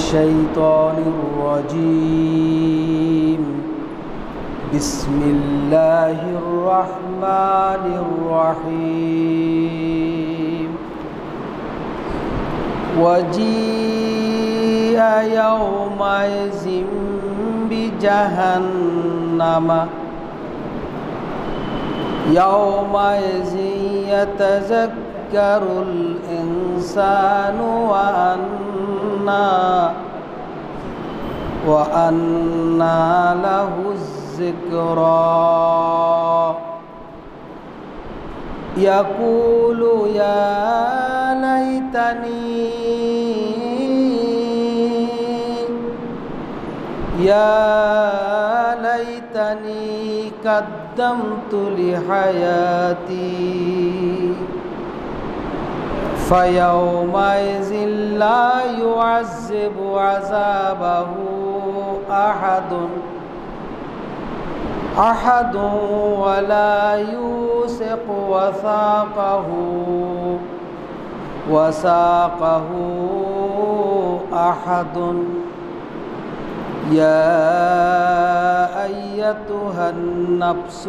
الشيطان الرجيم بسم الله الرحمن الرحيم وجيء يومئذ بجهنم يومئذ يتذكر الإنسان وأنى له الذكرى يقول يا ليتني قدمت لحياتي فيومئذ لا يعذب عذابه أحد ولا يوثق وثاقه أحد يا أيتها النفس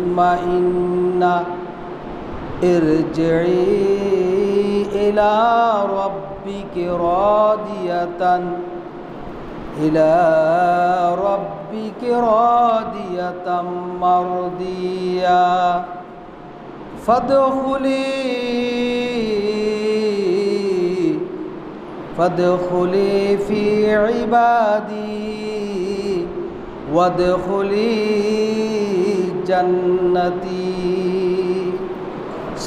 المطمئنة ارجعي إلى ربك راضية مرضية فادخلي في عبادي وادخلي جنتي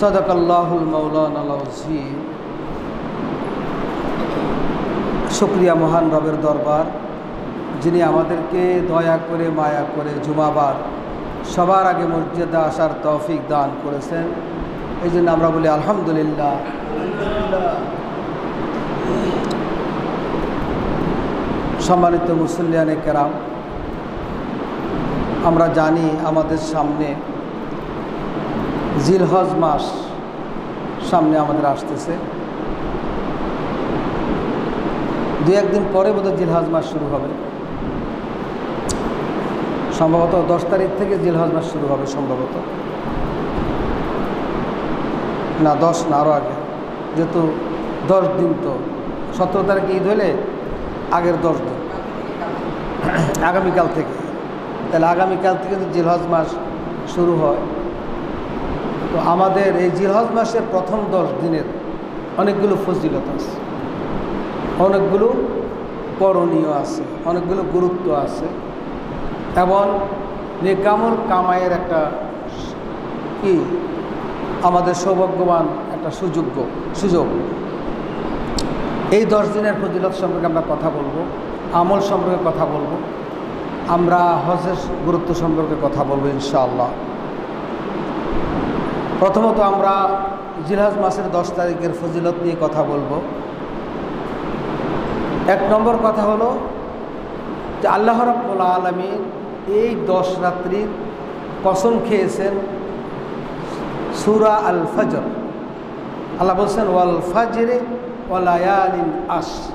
صدق الله المولانا العظيم। শুকরিয়া মহান রবের দরবার, যিনি আমাদেরকে দয়া করে মায়া করে জুমাবার সবার আগে মসজিদে আসার তৌফিক দান করেছেন। এই জন্য আমরা বলি আলহামদুলিল্লাহ। সম্মানিত মুসল্লিয়ানে কেরাম, আমরা জানি আমাদের সামনে জিলহজ মাস সামনে আমাদের আসতেছে। দু একদিন পরে বোধহয় জিলহজ মাস শুরু হবে, সম্ভবত 10 তারিখ থেকে জিলহজ মাস শুরু হবে, সম্ভবত না 10 না, আরও আগে, যেহেতু 10 দিন, তো 17 তারিখে ঈদ হলে আগের 10 দিন, আগামীকাল থেকে, তাহলে আগামীকাল থেকে যদি জিলহজ মাস শুরু হয়, তো আমাদের এই জিলহজ মাসের প্রথম 10 দিনের অনেকগুলো ফজিলত আছে, অনেকগুলো করণীয় আছে, অনেকগুলো গুরুত্ব আছে, এবং নেকামল কামাইয়ের একটা কি আমাদের সৌভাগ্যবান একটা সুযোগ। এই 10 দিনের ফজিলত সম্পর্কে আমরা কথা বলবো, আমল সম্পর্কে কথা বলবো, আমরা হজের গুরুত্ব সম্পর্কে কথা বলবো ইনশাআল্লাহ। প্রথমত আমরা জিলহজ মাসের 10 তারিখের ফজিলত নিয়ে কথা বলবো। 1 নম্বর কথা হলো যে আল্লাহ রাব্বুল আলামিন এই 10 রাত্রির কসম খেয়েছেন সূরা আল ফজর। আল্লাহ বলছেন ওয়াল ফাজরে ওয়া লায়ালিন আশর।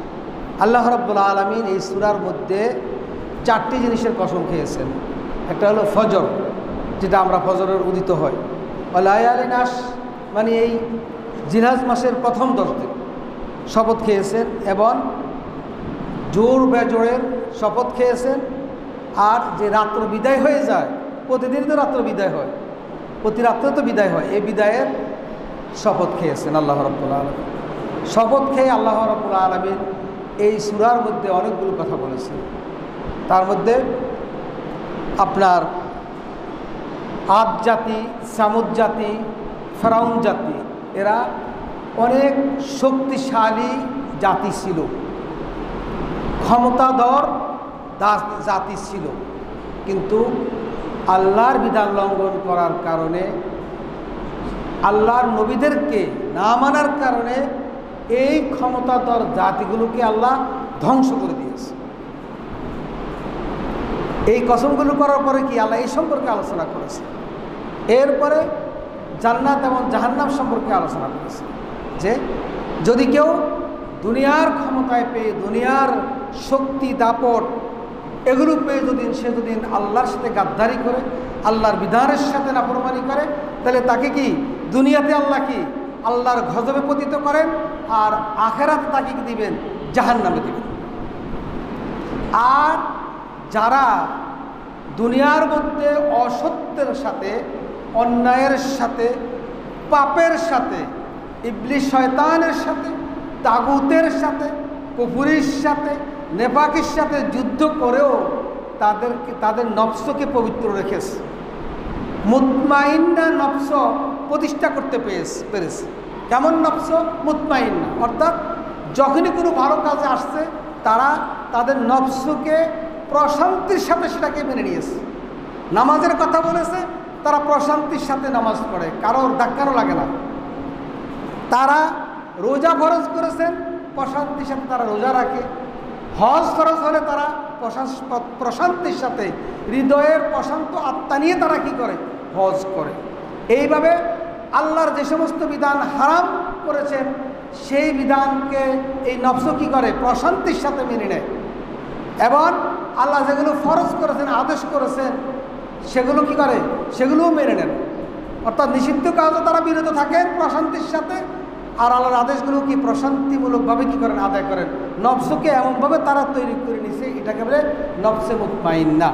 আল্লাহ রাব্বুল আলামিন এই সূরার মধ্যে 4টি জিনিসের কসম খেয়েছেন। একটা হলো ফজর, যেটা আমরা ফজরের উদিত হয়, ওয়া লায়ালিন আশর মানে এই জিলহজ মাসের প্রথম 10 দিন শপথ খেয়েছেন, এবং জোর বেজোরের শপথ খেয়েছেন। আর যে রাত্র বিদায় হয়ে যায়, প্রতিদিন তো রাত্র বিদায় হয়, প্রতি রাত্রে তো বিদায় হয়, এই বিদায়ের শপথ খেয়েছেন আল্লাহ রাব্বুল আলামিন। শপথ খেয়ে আল্লাহ রাব্বুল আলামিন এই সূরার মধ্যে অনেকগুলো কথা বলেছেন। তার মধ্যে আপনার আদ জাতি, সামুদ জাতি, ফেরাউন জাতি, এরা অনেক শক্তিশালী জাতি ছিল, ক্ষমতাধর জাতি ছিল, কিন্তু আল্লাহর বিধান লঙ্ঘন করার কারণে, আল্লাহর নবীদেরকে না মানার কারণে এই ক্ষমতাধর জাতিগুলোকে আল্লাহ ধ্বংস করে দিয়েছে। এই কসমগুলো করার পরে কি আল্লাহ এই সম্পর্কে আলোচনা করেছে। এরপরে জান্নাত এবং জাহান্নাম সম্পর্কে আলোচনা করেছে, যে যদি কেউ দুনিয়ার ক্ষমতায় পেয়ে, দুনিয়ার শক্তি দাপট এগুলো পেয়ে সে যদি আল্লাহর সাথে গাদ্দারি করে, আল্লাহর বিধানের সাথে নাফরমানি করে, তাহলে তাকে কি দুনিয়াতে আল্লাহ কি আল্লাহর গজবে পতিত করেন, আর আখেরাতে তাকে কি দিবেন? জাহান্নামে দিবেন। আর যারা দুনিয়ার মধ্যে অসত্যের সাথে, অন্যায়ের সাথে, পাপের সাথে, ইবলিস শয়তানের সাথে, তাগুতের সাথে, কুফরির সাথে, নেফাকের সাথে যুদ্ধ করেও তাদের নফসকে পবিত্র রেখেছে, মুতমাইন্না নফস প্রতিষ্ঠা করতে পেরেছে। কেমন নফস? মুতমাইন্না, অর্থাৎ যখনই কোনো ভালো কাজে আসছে তারা তাদের নফসকে প্রশান্তির সাথে সেটাকে মেনে নিয়েছে। নামাজের কথা বলেছে, তারা প্রশান্তির সাথে নামাজ পড়ে, কারোর ধাক্কারও লাগে না। তারা রোজা ফরজ করেছেন, প্রশান্তির সাথে তারা রোজা রাখে। হজ ফরজ হলে তারা প্রশান্তির সাথে, হৃদয়ের প্রশান্ত আত্মা নিয়ে তারা কি করে? হজ করে। এইভাবে আল্লাহর যে সমস্ত বিধান হারাম করেছেন সেই বিধানকে এই নফস কি করে? প্রশান্তির সাথে মেনে নেয়। এবং আল্লাহ যেগুলো ফরজ করেছেন, আদেশ করেছেন, সেগুলো কি করে? সেগুলোও মেনে নেন। অর্থাৎ নিষিদ্ধ কাজও তারা বিরত থাকেন প্রশান্তির সাথে, আর আল্লাহর আদেশগুলো কি প্রশান্তিমূলকভাবে কি করেন? আদায় করেন। নফসকে এমনভাবে তারা তৈরি করে নিছে, এটাকে বলে নফসে মুতমাইন্না।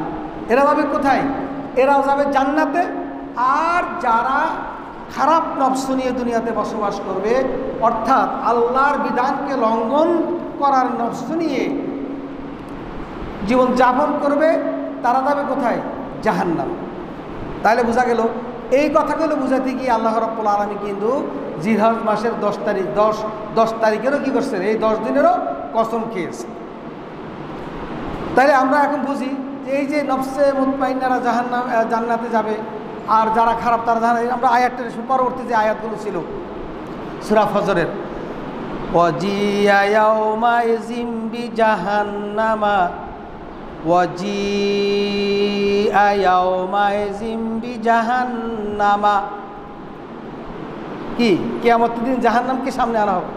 এরা যাবে কোথায়? এরাও যাবে জান্নাতে। আর যারা খারাপ নফস নিয়ে দুনিয়াতে বসবাস করবে, অর্থাৎ আল্লাহর বিধানকে লঙ্ঘন করার নফস নিয়ে জীবন যাপন করবে, তারা যাবে কোথায়? জাহান্নাম। তাহলে বোঝা গেল, এই কথাগুলো বুঝাতে গিয়ে আল্লাহ রাব্বুল আলামিন কিন্তু জিলহজ মাসের 10 তারিখেরও কি করছেন? এই 10 দিনেরও কসম খেয়েছে। তাইলে আমরা এখন বুঝি যে এই যে নফসে মুতমাইন্নারা জান্নাতে যাবে, আর যারা খারাপ তারা জাহান্নামে। আমরা আয়াতের পরবর্তী যে আয়াতগুলো ছিল সূরা ফজরের, ওয়াজিয়া ইয়াউমাইযিম বিজাহান্নামা ওয়াজিয়া ইয়াউমাইযিম বিজাহান্নামা, কি কিয়ামতের দিন জাহান্নামকে সামনে আনা হবে।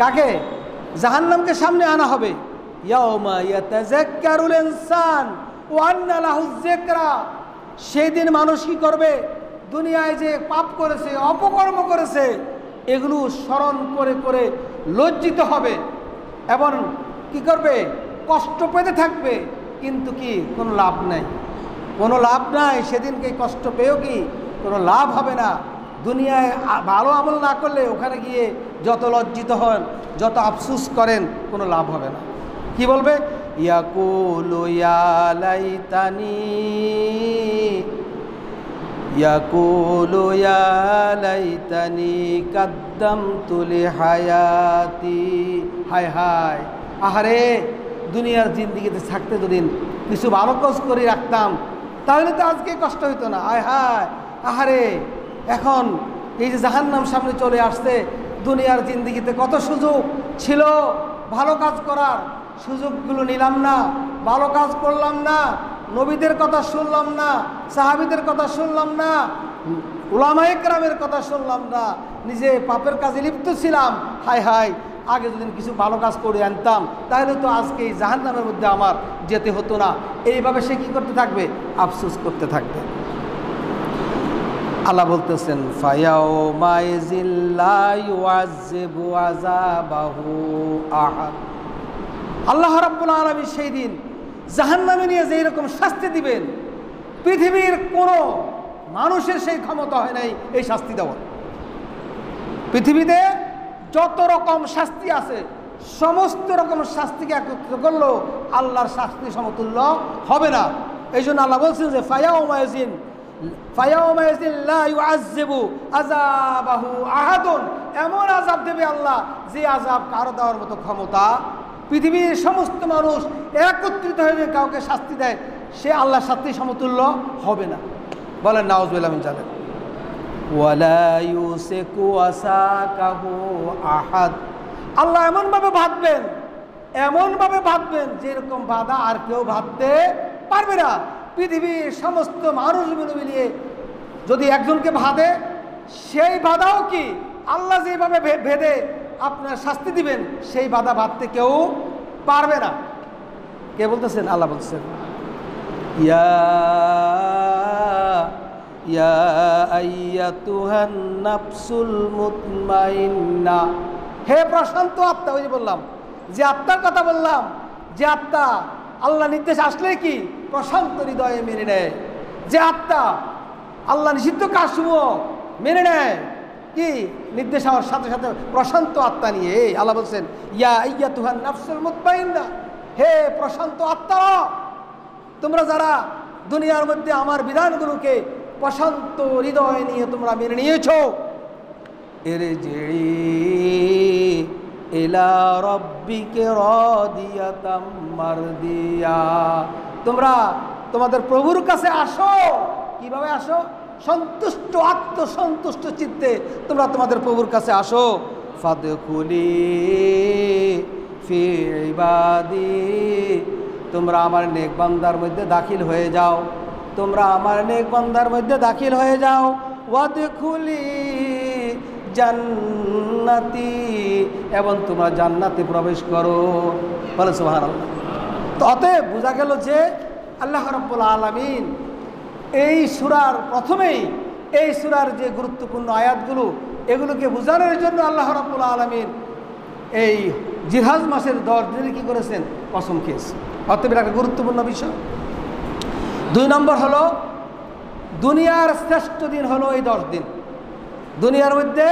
কাকে? জাহান্নামকে সামনে আনা হবে। ইয়াউমা ইয়াতাযাক্কারুল ইনসান ওয়া আন্না লাহুয যিকরা, সেই দিন মানুষ কি করবে? দুনিয়ায় যে পাপ করেছে, অপকর্ম করেছে, এগুলো স্মরণ করে করে লজ্জিত হবে এবং কি করবে? কষ্ট পেতে থাকবে। কিন্তু কি কোনো লাভ নাই, কোনো লাভ নাই। সেদিনকে কষ্ট পেয়েও কি কোনো লাভ হবে না। দুনিয়ায় ভালো আমল না করলে ওখানে গিয়ে যত লজ্জিত হন, যত আফসুস করেন, কোনো লাভ হবে না। কি বলবে? ইয়াকুলু ইয়া লাইতানি, ইয়াকুলু ইয়া লাইতানি কাদ্দামতু লিহায়াতি, হায় হায়, আহারে দুনিয়ার জিন্দেগিতে থাকতে যদি কিছু ভালো কাজ করে রাখতাম তাহলে তো আজকে কষ্ট হইতো না। হায় হায়, আহারে এখন এই যে জাহান্নাম সামনে চলে আসছে, দুনিয়ার জিন্দেগিতে কত সুযোগ ছিল ভালো কাজ করার, সুযোগগুলো নিলাম না, ভালো কাজ করলাম না, নবীদের কথা শুনলাম না, সাহাবীদের কথা শুনলাম না, উলামায়ে কেরামের কথা শুনলাম না, নিজে পাপের কাজে লিপ্ত ছিলাম। হায় হায়, আগে যদি কিছু ভালো কাজ করে আনতাম তাহলে তো আজকে এই জাহান্নামের মধ্যে আমার যেতে হতো না। এইভাবে সে কি করতে থাকবে? আফসোস করতে থাকবে। আল্লাহ বলতেছেন, ফায়াউমাইযিল লা ইউআযযিবু আযাবাহু আহাদ। আল্লাহ রাব্বুল আলামিন সেই দিন জাহান্নামে নিয়ে যেই রকম শাস্তি দিবেন, পৃথিবীর কোনো মানুষের সেই ক্ষমতা হয় নাই এই শাস্তি দেওয়ার। পৃথিবীতে যত রকম শাস্তি আছে, সমস্ত রকম শাস্তিকে একত্রিত করলেও আল্লাহর শাস্তি সমতুল্য হবে না। এই জন্য আল্লাহ বলছেন যে ফায়াউমাইযিন লা ইউআযযিবু আযাবাহু আহাদুন, এমন আযাব দেবে আল্লাহ যে আযাব কারো দেওয়ার মতো ক্ষমতা পৃথিবীর সমস্ত মানুষ একত্রিত হয়ে কাউকে শাস্তি দেয়, সে আল্লাহর শাস্তি সমতুল্য হবে না। বলেন নাউযুবিল্লাহ মিন যালিক। ওয়ালা ইউসিকু ওয়াসাকাহু আহাদ, আল্লাহ এমনভাবে বাঁধবেন যেরকম বাধা আর কেউ বাঁধতে পারবে না। পৃথিবীর সমস্ত মানুষগুলো মিলিয়ে যদি একজনকে বাঁধে, সেই বাধাও কি আল্লাহ যেভাবে বেঁধে আপনার শাস্তি দিবেন, সেই বাধা ভাবতে কেউ পারবে না। কে বলতেছেন? আল্লাহ বলতেছেন, ইয়া ইয়া আইয়াতুহান নাফসুল মুতমাইন্না, হে প্রশান্ত আত্মা। ওই যে বললাম, যে আত্মার কথা বললাম, যে আত্মা আল্লাহ নির্দেশ আসলে কি প্রশান্ত হৃদয়ে মেনে নেয়, যে আত্মা আল্লাহ নিষিদ্ধ কাজসমূহ মেনে নেয়, কি নির্দেশ হওয়ার সাথে সাথে প্রশান্ত আত্মা নিয়ে। আল্লাহ বলছেন, ইয়া আইয়াতুহান নাফসুল মুতমাইন্না, হে প্রশান্ত আত্মা, তোমরা যারা দুনিয়ার মধ্যে আমার বিধানগুলোকে প্রশান্ত হৃদয় নিয়ে তোমরা মেনে নিয়েছো, ইরজিই ইলা রাব্বিকা রাদিয়াতাম মারদিয়া, তোমরা তোমাদের প্রভুর কাছে আসো। কিভাবে আসো? সন্তুষ্ট, আত্মসন্তুষ্ট চিত্তে তোমরা তোমাদের প্রভুর কাছে আসো। ফাদখুলি ফি ইবাদি, তোমরা আমার নেক বান্দার মধ্যে দাখিল হয়ে যাও, তোমরা আমার নেক বান্দার মধ্যে দাখিল হয়ে যাও। ওয়াদখুলি জান্নাতি, এবং তোমরা জান্নাতে প্রবেশ করো। বলে সুবহানাল্লাহ। তো অতএব বোঝা গেল যে আল্লাহ রাব্বুল আলামিন এই সূরার প্রথমেই, এই সূরার যে গুরুত্বপূর্ণ আয়াতগুলো, এগুলোকে বোঝানোর জন্য আল্লাহ রাব্বুল আলামিন এই জিলহজ মাসের 10 দিনে কি করেছেন? কসম খেয়েছেন। অতএব একটা গুরুত্বপূর্ণ বিষয়। 2 নম্বর হলো, দুনিয়ার শ্রেষ্ঠ দিন হলো এই 10 দিন। দুনিয়ার মধ্যে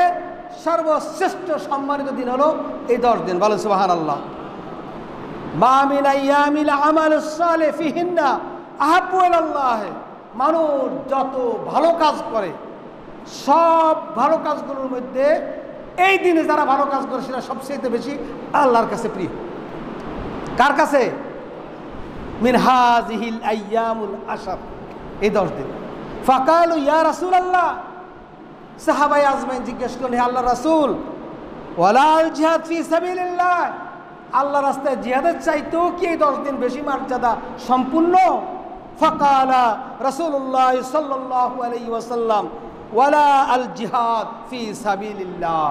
সর্বশ্রেষ্ঠ সম্মানিত দিন হলো এই 10 দিন। বলেন সুবহানাল্লাহ। মা মিন আইয়ামিল আমালুস সালিহ ফিহিন্না আহাব্বু ইলাল্লাহ, মানুষ যত ভালো কাজ করে, সব ভালো কাজগুলোর মধ্যে এই দিনে যারা ভালো কাজ করে সেটা সবচেয়ে বেশি আল্লাহর কাছে প্রিয়। কার কাছে? মিন হাযিহিল আইয়ামুল আশর, এই 10 দিন। ফাকালু ইয়া রাসূলুল্লাহ, সাহাবায়ে আজমাইন জিজ্ঞেস করলেন, হে আল্লাহর রাসূল, ওয়ালাল জিহাদ ফি সাবিলিল্লাহ, আল্লাহর রাস্তায় জিহাদের চাইতেও কি এই 10 দিন বেশি মর্যাদা সম্পূর্ণ? ফাকালা রাসূলুল্লাহ সাল্লাল্লাহু আলাইহি ওয়াসাল্লাম, ওয়ালা আল জিহাদ ফি সাবিলিল্লাহ,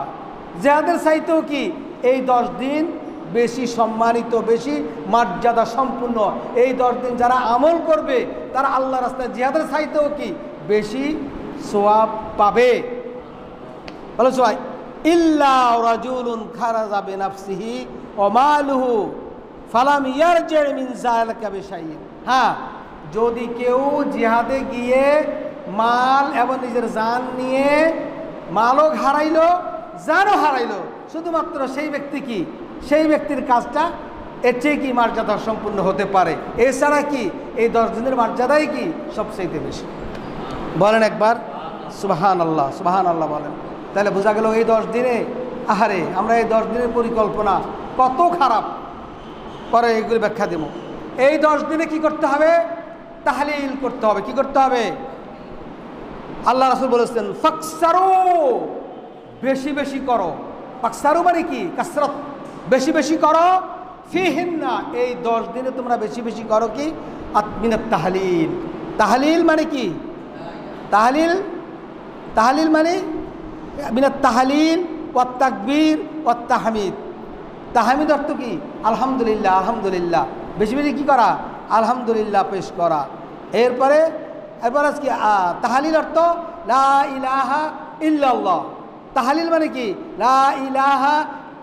জিহাদের চাইতেও কি এই 10 দিন বেশি সম্মানিত, বেশি মর্যাদা সম্পূর্ণ। এই 10 দিন যারা আমল করবে তারা আল্লাহ রাস্তায় জিহাদের চাইতেও কি বেশি সওয়াব পাবে। বলো সবাই, ইল্লা রাজুলুন খারাজা বিনাফসিহি ওয়া মালুহু ফালাম ইয়ারজি মিন যালিকা বিশাইইন। হ্যাঁ, যদি কেউ জিহাদে গিয়ে মাল এবং নিজের জান নিয়ে, মালও হারাইলো, জানও হারাইলো, শুধুমাত্র সেই ব্যক্তি কি, সেই ব্যক্তির কাজটা এর চেয়ে কি মর্যাদা সম্পূর্ণ হতে পারে। এছাড়া কি এই 10 দিনের মর্যাদাই কি সবচেয়ে বেশি। বলেন একবার সুবহানাল্লাহ, সুবহানাল্লাহ বলেন। তাহলে বোঝা গেল এই 10 দিনে, আহারে আমরা এই 10 দিনের পরিকল্পনা কত খারাপ করে, এগুলি ব্যাখ্যা দেব। এই 10 দিনে কি করতে হবে? তাহলিল করতে হবে। কি করতে হবে? আল্লাহ রাসূল বলেছেন, ফাকসারু, বেশি বেশি করো। ফাকসারু মানে কি? কাসরাত, বেশি বেশি করো। ফিহিন্না, এই 10 দিনে তোমরা বেশি বেশি করো কি? মিনাত তাহলিল। তাহলিল মানে কি? তাহলিল, তাহলিল মানে মিনাত তাহলিল ওয়াত তাকবীর ওয়াত তাহমিদ। তাহমিদ অর্থ কি? আলহামদুলিল্লাহ, আলহামদুলিল্লাহ, বেশি বেশি কি করা? আলহামদুলিল্লাহ পেশ করা। এরপরে কি? তাহলিল অর্থ লা ইলাহা ইল্লাল্লাহ। তাহলিল মানে কি? লা ইলাহা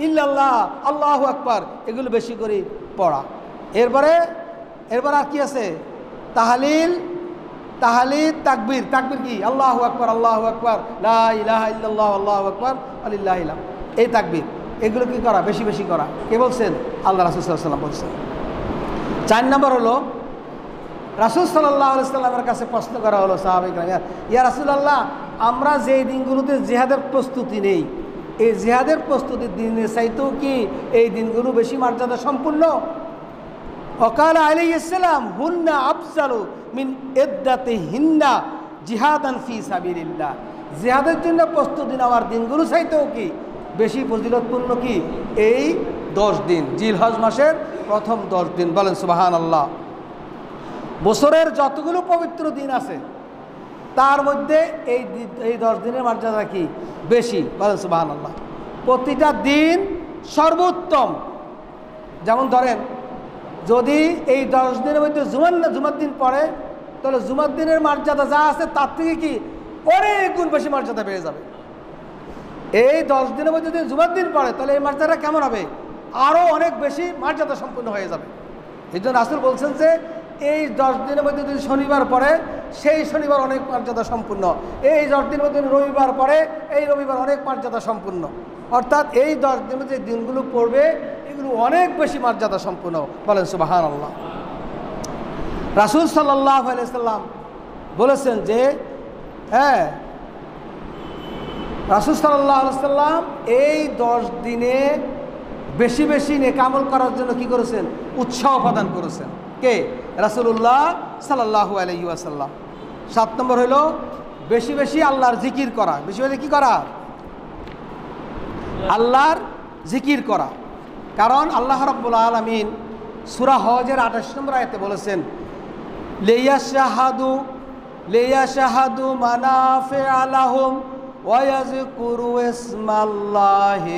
ইল্লাল্লাহ, আল্লাহু আকবার, এগুলো বেশি করে পড়া। এরপরে আর কি আছে? তাহলিল, তাহলিল, তাকবীর। তাকবীর কি? আল্লাহু আকবার, আল্লাহু আকবার, লা ইলাহা ইল্লাল্লাহ, আল্লাহু আকবার, আলিল্লাহিল হামদ। এই তাকবীর, এগুলো কি করা? বেশি বেশি করা। কে বলছেন? আল্লাহ রাসূল সাল্লাল্লাহু আলাইহি ওয়াসাল্লাম বলছেন। 4 নম্বর হলো, রাসূল সাল্লাল্লাহু আলাইহি ওয়াসাল্লামের কাছে প্রশ্ন করা হলো সাহাবায়ে কেরাম, ইয়া রাসূলুল্লাহ, আমরা যেই দিনগুলোতে জিহাদের প্রস্তুতি নেই, এই জিহাদের প্রস্তুতির দিনের চাইতেও কি এই দিনগুলো বেশি মর্যাদা সম্পূর্ণ? ওয়াকাল আলাইহিস সালাম, হুন্না আফজালু মিন ইদ্দাতিহিন্না জিহাদান ফি সাবিলিল্লাহ, জিহাদের জন্য প্রস্তুতি নেওয়ার দিনগুলো চাইতেও কি বেশি ফজিলতপূর্ণ কি এই 10 দিন, জিলহজ মাসের প্রথম 10 দিন। বলেন সুবহানাল্লাহ। বছরের যতগুলো পবিত্র দিন আছে তার মধ্যে এই 10 দিনের মর্যাদা কি বেশি। বলেন সুবহানাল্লাহ। প্রতিটা দিন সর্বোত্তম। যেমন ধরেন, যদি এই 10 দিনের মধ্যে জুমার দিন পড়ে, তাহলে জুমার দিনের মর্যাদা যা আছে তার থেকে কি অনেক গুণ বেশি মর্যাদা বেড়ে যাবে। এই 10 দিনের মধ্যে যদি জুমার দিন পড়ে, তাহলে এই মর্যাদাটা কেমন হবে? আরও অনেক বেশি মর্যাদা সম্পন্ন হয়ে যাবে। এই জন্য রাসূল বলছেন যে এই 10 দিনের মধ্যে যদি শনিবার পড়ে, সেই শনিবার অনেক মর্যাদা সম্পূর্ণ। এই 10 দিনের মধ্যে রবিবার পড়ে, এই রবিবার অনেক মর্যাদা সম্পূর্ণ। অর্থাৎ এই 10 দিনের মধ্যে যে দিনগুলো পড়বে, এগুলো অনেক বেশি মর্যাদা সম্পূর্ণ। বলেন সুবহানাল্লাহ। রাসূল সাল্লাল্লাহু আলাইহি সাল্লাম বলেছেন যে রাসূল সাল্লাল্লাহু আলাইহি সাল্লাম এই 10 দিনে বেশি বেশি নেক আমল করার জন্য কি করেছেন? উৎসাহ প্রদান করেছেন। কে? রাসূলুল্লাহ সাল্লাল্লাহু আলাইহি ওয়াসাল্লাম। 7 নম্বর হলো বেশি বেশি আল্লাহর জিকির করা। বেশি বেশি কি করা? আল্লাহর জিকির করা। কারণ আল্লাহ রাব্বুল আলামিন সূরা হজের 28 নম্বর আয়াতে বলেছেন, লিয়াশহাদু মানাফিআ লাহুম ওয়া ইয়াযকুরু ইসমাল্লাহি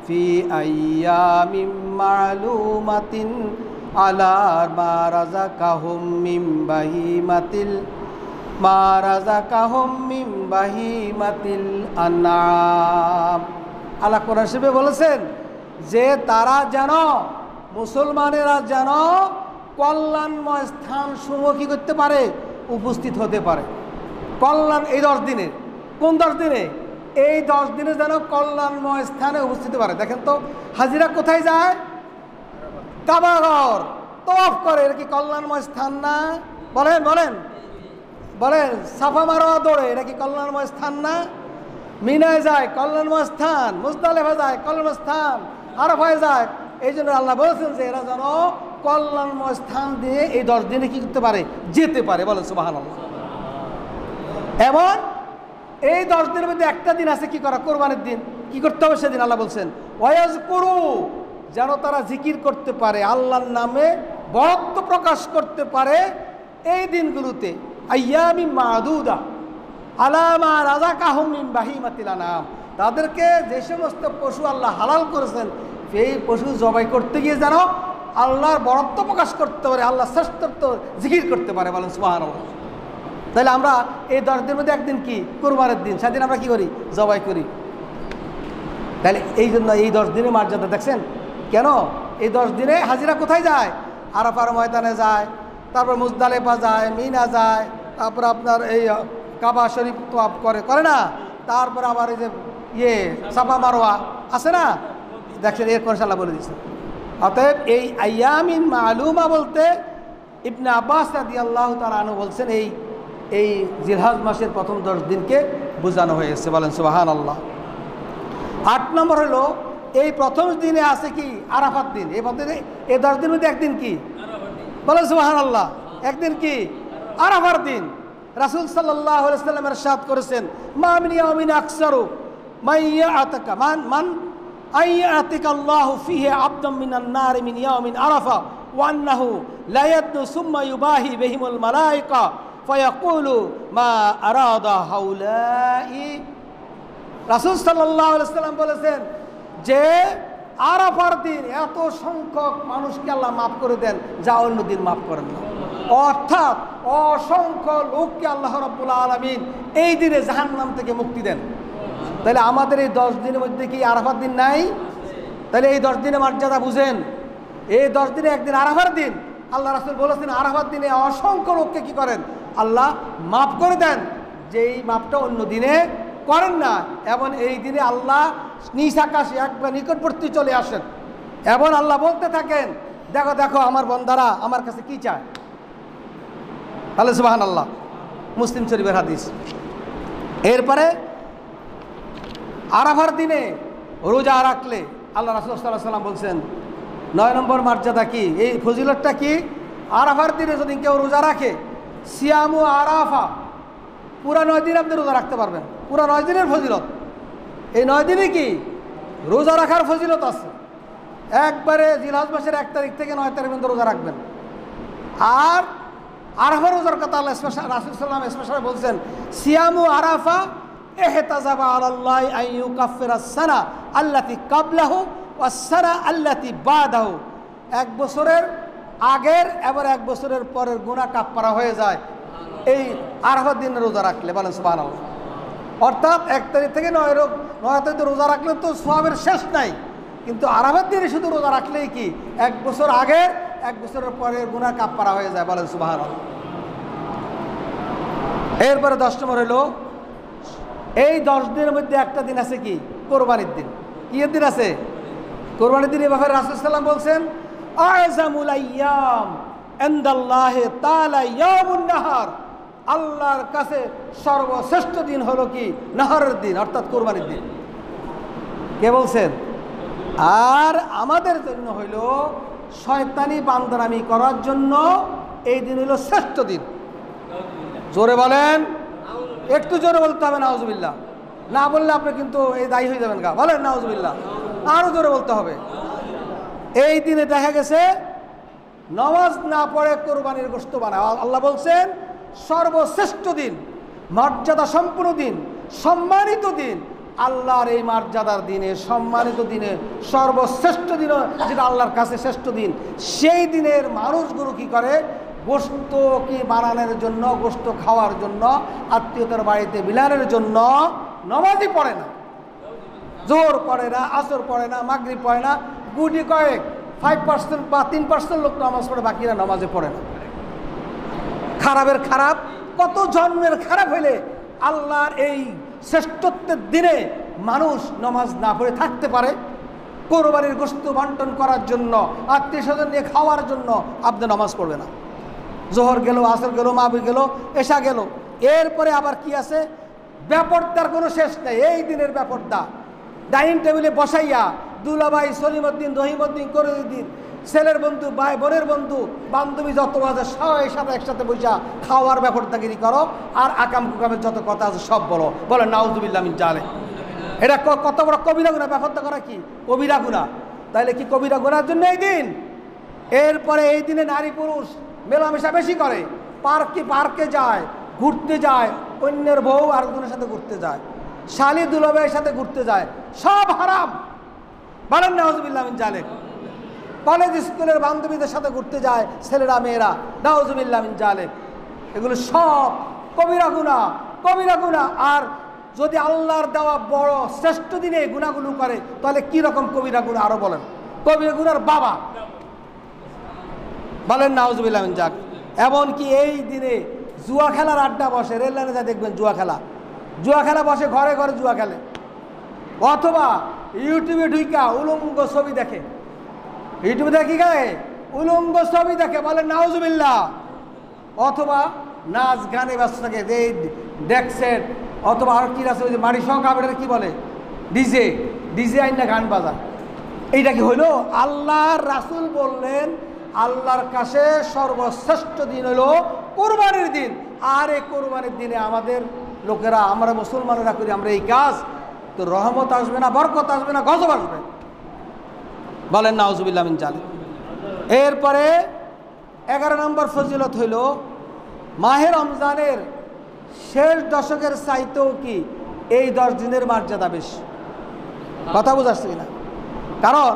ফি আইয়ামিন মা'লুমাতিন আলা মা রাযাকাহুম মিন বাহিমাতিল আনআম। আল্লাহ কোরআন শরীফে বলেছেন যে তারা যেন, মুসলমানেরা যেন কল্যাণময় স্থান সমূহ কি করতে পারে? উপস্থিত হতে পারে। কল্যাণ এই 10 দিনে, কোন 10 দিনে? এই 10 দিনে যেন কল্যাণময় স্থানে উপস্থিত পারে। দেখেন তো, হাজিরা কোথায় যায়? কাবাঘর তওয়াফ করে। এটা কি কল্যাণময় স্থান না? বলেন বলেন বলেন। সাফা মারোয়া দৌড়ে, এটা কি কল্যাণময় স্থান না? মিনায় যায়, কল্যাণময় স্থান। মুজদালিফা যায়, কল্যাণময় স্থান। আরাফায় যায়। এই জন্য আল্লাহ বলেছেন যে এরা যেন কল্যাণময় স্থান দিয়ে এই 10 দিনে কি করতে পারে? যেতে পারে। বলেন সুবহানাল্লাহ। এবং এই 10 দিনের মধ্যে একটা দিন আছে কি করা? কোরবানির দিন। কি করতে হবে সেদিন? আল্লাহ বলছেন ওয়ায়াজকুরু, যেন তারা জিকির করতে পারে, আল্লাহর নামে বরত্ব প্রকাশ করতে পারে এই দিনগুলোতে। আইয়ামিন মা'দুদা আলা মা রাযাকাহুম মিন বাহিমাতিল আনআম। তাদেরকে যে সমস্ত পশু আল্লাহ হালাল করেছেন, সেই পশু জবাই করতে গিয়ে যেন আল্লাহর বরত্ব প্রকাশ করতে পারে, আল্লাহ শ্রেষ্ঠত্ব জিকির করতে পারে। বলেন সুবহানাল্লাহ। তাহলে আমরা এই 10 দিনের মধ্যে একদিন কি? কোরবানির দিন। সেদিন আমরা কি করি? জবাই করি। তাহলে এই জন্য এই 10 দিনের মর্যাদা দেখছেন কেন? এই 10 দিনে হাজিরা কোথায় যায়? আরাফার ময়দানে যায়, তারপর মুজদালিফা যায়, মিনা যায়, তারপর আপনার এই কাবা শরীফ তওয়াফ করে না? তারপর আবার এই যে সাফা মারওয়া আছে না? দেখছেন, এর কথা আল্লাহ বলে দিয়েছেন। অতএব এই আইয়ামিন মা'লুমা বলতে ইবনে আব্বাস রাদিয়াল্লাহু তাআলা আনহু বলছেন এই জিলহজ মাসের প্রথম 10 দিনকে বোঝানো হয়েছে। বলেন সুবহানাল্লাহ। 8 নম্বর হলো এই প্রথম দিনে আছে কি? আরাফাত দিন। এই 10 দিনের মধ্যে একদিন কি? বলেন সুবহানাল্লাহ। একদিন কি? আরাফার দিন। রাসূল সাল্লাল্লাহু আলাইহি ওয়াসাল্লাম ইরশাদ করেছেন, মা মিন ইয়াউমিন আকসারু মান আইয়াতিকা আল্লাহু ফিহি আবদাম মিনান নার মিন ইয়াউমিন আরাফা ওয়া আন্নাহু লা ইয়াদু সুম্মা ইউবাহি বিহিমুল মালায়েকা ফায়াকুলু মা আরাদা হাউলাই। রাসূল সাল্লাল্লাহু আলাইহি ওয়াসাল্লাম বলেছেন যে আরাফার দিন এত সংখ্যক মানুষকে আল্লাহ মাফ করে দেন যা অন্য দিন মাফ করেন না। অর্থাৎ অসংখ্য লোককে আল্লাহ রাব্বুল আলামিন এই দিনে জাহান্নাম থেকে মুক্তি দেন। তাহলে আমাদের এই 10 দিনের মধ্যে কি আরাফার দিন নাই? তাহলে এই 10 দিনের মর্যাদা বুঝেন। এই 10 দিনে একদিন আরাফার দিন। আল্লাহ রাসূল বলেছেন আরাফার দিনে অসংখ্য লোককে কি করেন? আল্লাহ মাফ করে দেন, যেই মাফটা অন্য দিনে করেন না। এবং এই দিনে আল্লাহ নিজ আকাশে একবার নিকটবর্তী চলে আসেন এবং আল্লাহ বলতে থাকেন, দেখো দেখো আমার বান্দারা আমার কাছে কি চায়। তাহলে সুবহানাল্লাহ। মুসলিম শরীফের হাদিস। এরপরে আরাফার দিনে রোজা রাখলে আল্লাহ রাসূল সাল্লাল্লাহু আলাইহি ওয়াসাল্লাম বলছেন 9 নম্বর মর্যাদা কি? এই ফজিলতটা কি? আরাফার দিনে যদি কেউ রোজা রাখে, সিয়ামু আরাফা, পুরা 9 দিন আপনি রোজা রাখতে পারবেন। পুরা 9 দিনের ফজিলত। এই 9 দিনে কি রোজা রাখার ফজিলত আছে। একবারে জিলহজ মাসের 1 তারিখ থেকে 9 তারিখ পর্যন্ত রোজা রাখবেন। আর আরাফা রোজার কথা আল্লাহ রাসূল সাল্লাল্লাহু আলাইহি ওয়াসাল্লাম বলছেন, সিয়ামু আরাফা ইহতাজাবা আলাল্লাহি আন ইউকাফিরাস সানা আল্লাতি কাবলাহু ওয়াস সানা আল্লাতি বাদাহু, 1 বছরের আগের এবার 1 বছরের পরের গুনাহ কাফারা হয়ে যায় এই আরাফার দিনে রোজা রাখলে। বলেন সুবহানাল্লাহ। অর্থাৎ 1 তারিখ থেকে 9 তারিখ রোজা রাখলে তো সওয়াবের শেষ নাই, কিন্তু আরাফার দিনে শুধু রোজা রাখলেই কি 1 বছর আগের 1 বছরের পরের গুনাহ কাফারা হয়ে যায়। বলেন সুবহানাল্লাহ। এরপরে 10 নম্বর হলো এই 10 দিনের মধ্যে একটা দিন আছে কি কোরবানির দিন। কি দিন আছে? কোরবানির দিন। এই ব্যাপারে রাসূল সাল্লাল্লাহু আলাইহি ওয়াসাল্লাম বলছেন আ'যামুল আইয়াম ইনদাল্লাহি তাআলা ইয়ামুন নাহার, আল্লাহর কাছে সর্বশ্রেষ্ঠ দিন হলো কি নাহরের দিন, অর্থাৎ কোরবানির দিন। কে বলছেন? আর আমাদের জন্য হইল শয়তানি বান্দরামি করার জন্য এই দিন হইল শ্রেষ্ঠ দিন। জোরে বলেন, একটু জোরে বলতে হবে নাউজুবিল্লাহ। না বললে আপনি কিন্তু এই দায়ী হয়ে যাবেন। বলেন নাউজুবিল্লাহ, আরো জোরে বলতে হবে। এই দিনে দেখা গেছে নামাজ না পড়ে কোরবানির গোশত বানায়। আল্লাহ বলছেন সর্বশ্রেষ্ঠ দিন, মর্যাদা সম্পন্ন দিন, সম্মানিত দিন। আল্লাহর এই মর্যাদার দিনে, সম্মানিত দিনে, সর্বশ্রেষ্ঠ দিন যেটা আল্লাহর কাছে শ্রেষ্ঠ দিন, সেই দিনের মানুষগুলো কি করে? গোশত কি বানানোর জন্য, গোশত খাওয়ার জন্য, আত্মীয়তার বাড়িতে বিলানের জন্য নামাজই পড়ে না। জোহর পড়ে না, আসর পড়ে না, মাগরিব পড়ে না, গুটি কয়েক 5% বা 3% লোক নামাজ পড়ে, বাকিরা নামাজে পড়ে না। খারাপের খারাপ, কত জন্মের খারাপ হইলে আল্লাহর এই শ্রেষ্ঠত্বের দিনে মানুষ নামাজ না পড়ে থাকতে পারে? কোরবানির গোশত বন্টন করার জন্য, আত্মীয় স্বজন নিয়ে খাওয়ার জন্য আপনি নামাজ পড়বে না। জোহর গেল, আসর গেল, মাগরিব গেল, এশা গেল, এরপরে আবার কি আছে? ব্যাপারটার কোনো শেষ নেই। এই দিনের ব্যাপারটা ডাইনিং টেবিলে বসাইয়া দুলাভাই, সলিমউদ্দিন, রহিমউদ্দিন, করুদ্দিন, ছেলের বন্ধু, ভাই বোনের বন্ধু, বান্ধবী যত আছে সবাই সাথে একসাথে বসা খাওয়ার ব্যাপারটাগিরি করো, আর আকাম কুকামের যত কথা আছে সব বলো। বলে নাউজুবিল্লাহ মিন জালিক। এটা কত বড় কবিরা গুনাহ! ব্যাপারটা করা কি কবিরা গুনাহ। তাইলে কি কবিরা গুনার জন্য এই দিন? এরপরে এই দিনে নারী পুরুষ মেলামেশা বেশি করে, পার্কে যায়, ঘুরতে যায়, অন্যের বউ আরেকজনের সাথে ঘুরতে যায়, শালি দুলাভাইয়ের সাথে ঘুরতে যায়, সব হারাম। বলেন নাউজুবিল্লাহ মিন জালিক। কলেজ স্কুলের বান্ধবীদের সাথে ঘুরতে যায় ছেলেরা মেয়েরা, নাউজুবিল্লাহ মিন জালিক। এগুলো সব কবিরা গুনাহ, কবিরা গুনাহ। আর যদি আল্লাহর দেওয়া বড় শ্রেষ্ঠ দিনে এই গুনাহগুলো করে, তাহলে কি রকম কবিরা গুনাহ? আরো বলেন, কবিরা গুনার বাবা। বলেন নাউজুবিল্লাহ মিন জালিক। এমনকি এই দিনে জুয়া খেলার আড্ডা বসে, রেল লাইনে যা দেখবেন জুয়া খেলা বসে, ঘরে ঘরে জুয়া খেলে, অথবা ইউটিউবে ঢুইকা উলঙ্গ ছবি দেখে, ইউটিউবে দেখি গায়ে উলঙ্গ ছবি দেখে। বলেন নাউজুবিল্লাহ। অথবা নাচ গানে ব্যস্ত থাকে, এই ডেকসেট, অথবা আর কি আছে ওই যে মারি সহ কাপড়ের কি বলে, ডিজে আইনা গান বাজা। এইটা কি হইল? আল্লাহর রাসূল বললেন আল্লাহর কাছে সর্বশ্রেষ্ঠ দিন হলো কোরবানির দিন। আর এই কোরবানির দিনে আমাদের লোকেরা, আমরা মুসলমানেরা করি আমরা এই কাজ, তো রহমত আসবে না, বরকত আসবে না, গজব আসবে। বলেন নাউজুবিল্লাহ মিন জালিক। এরপরে 11 নম্বর ফজিলত হইল মাহে রমজানের শেষ দশকের চাইতেও কি এই 10 দিনের মর্যাদা বেশি। কথা বুঝাচ্ছে কিনা? কারণ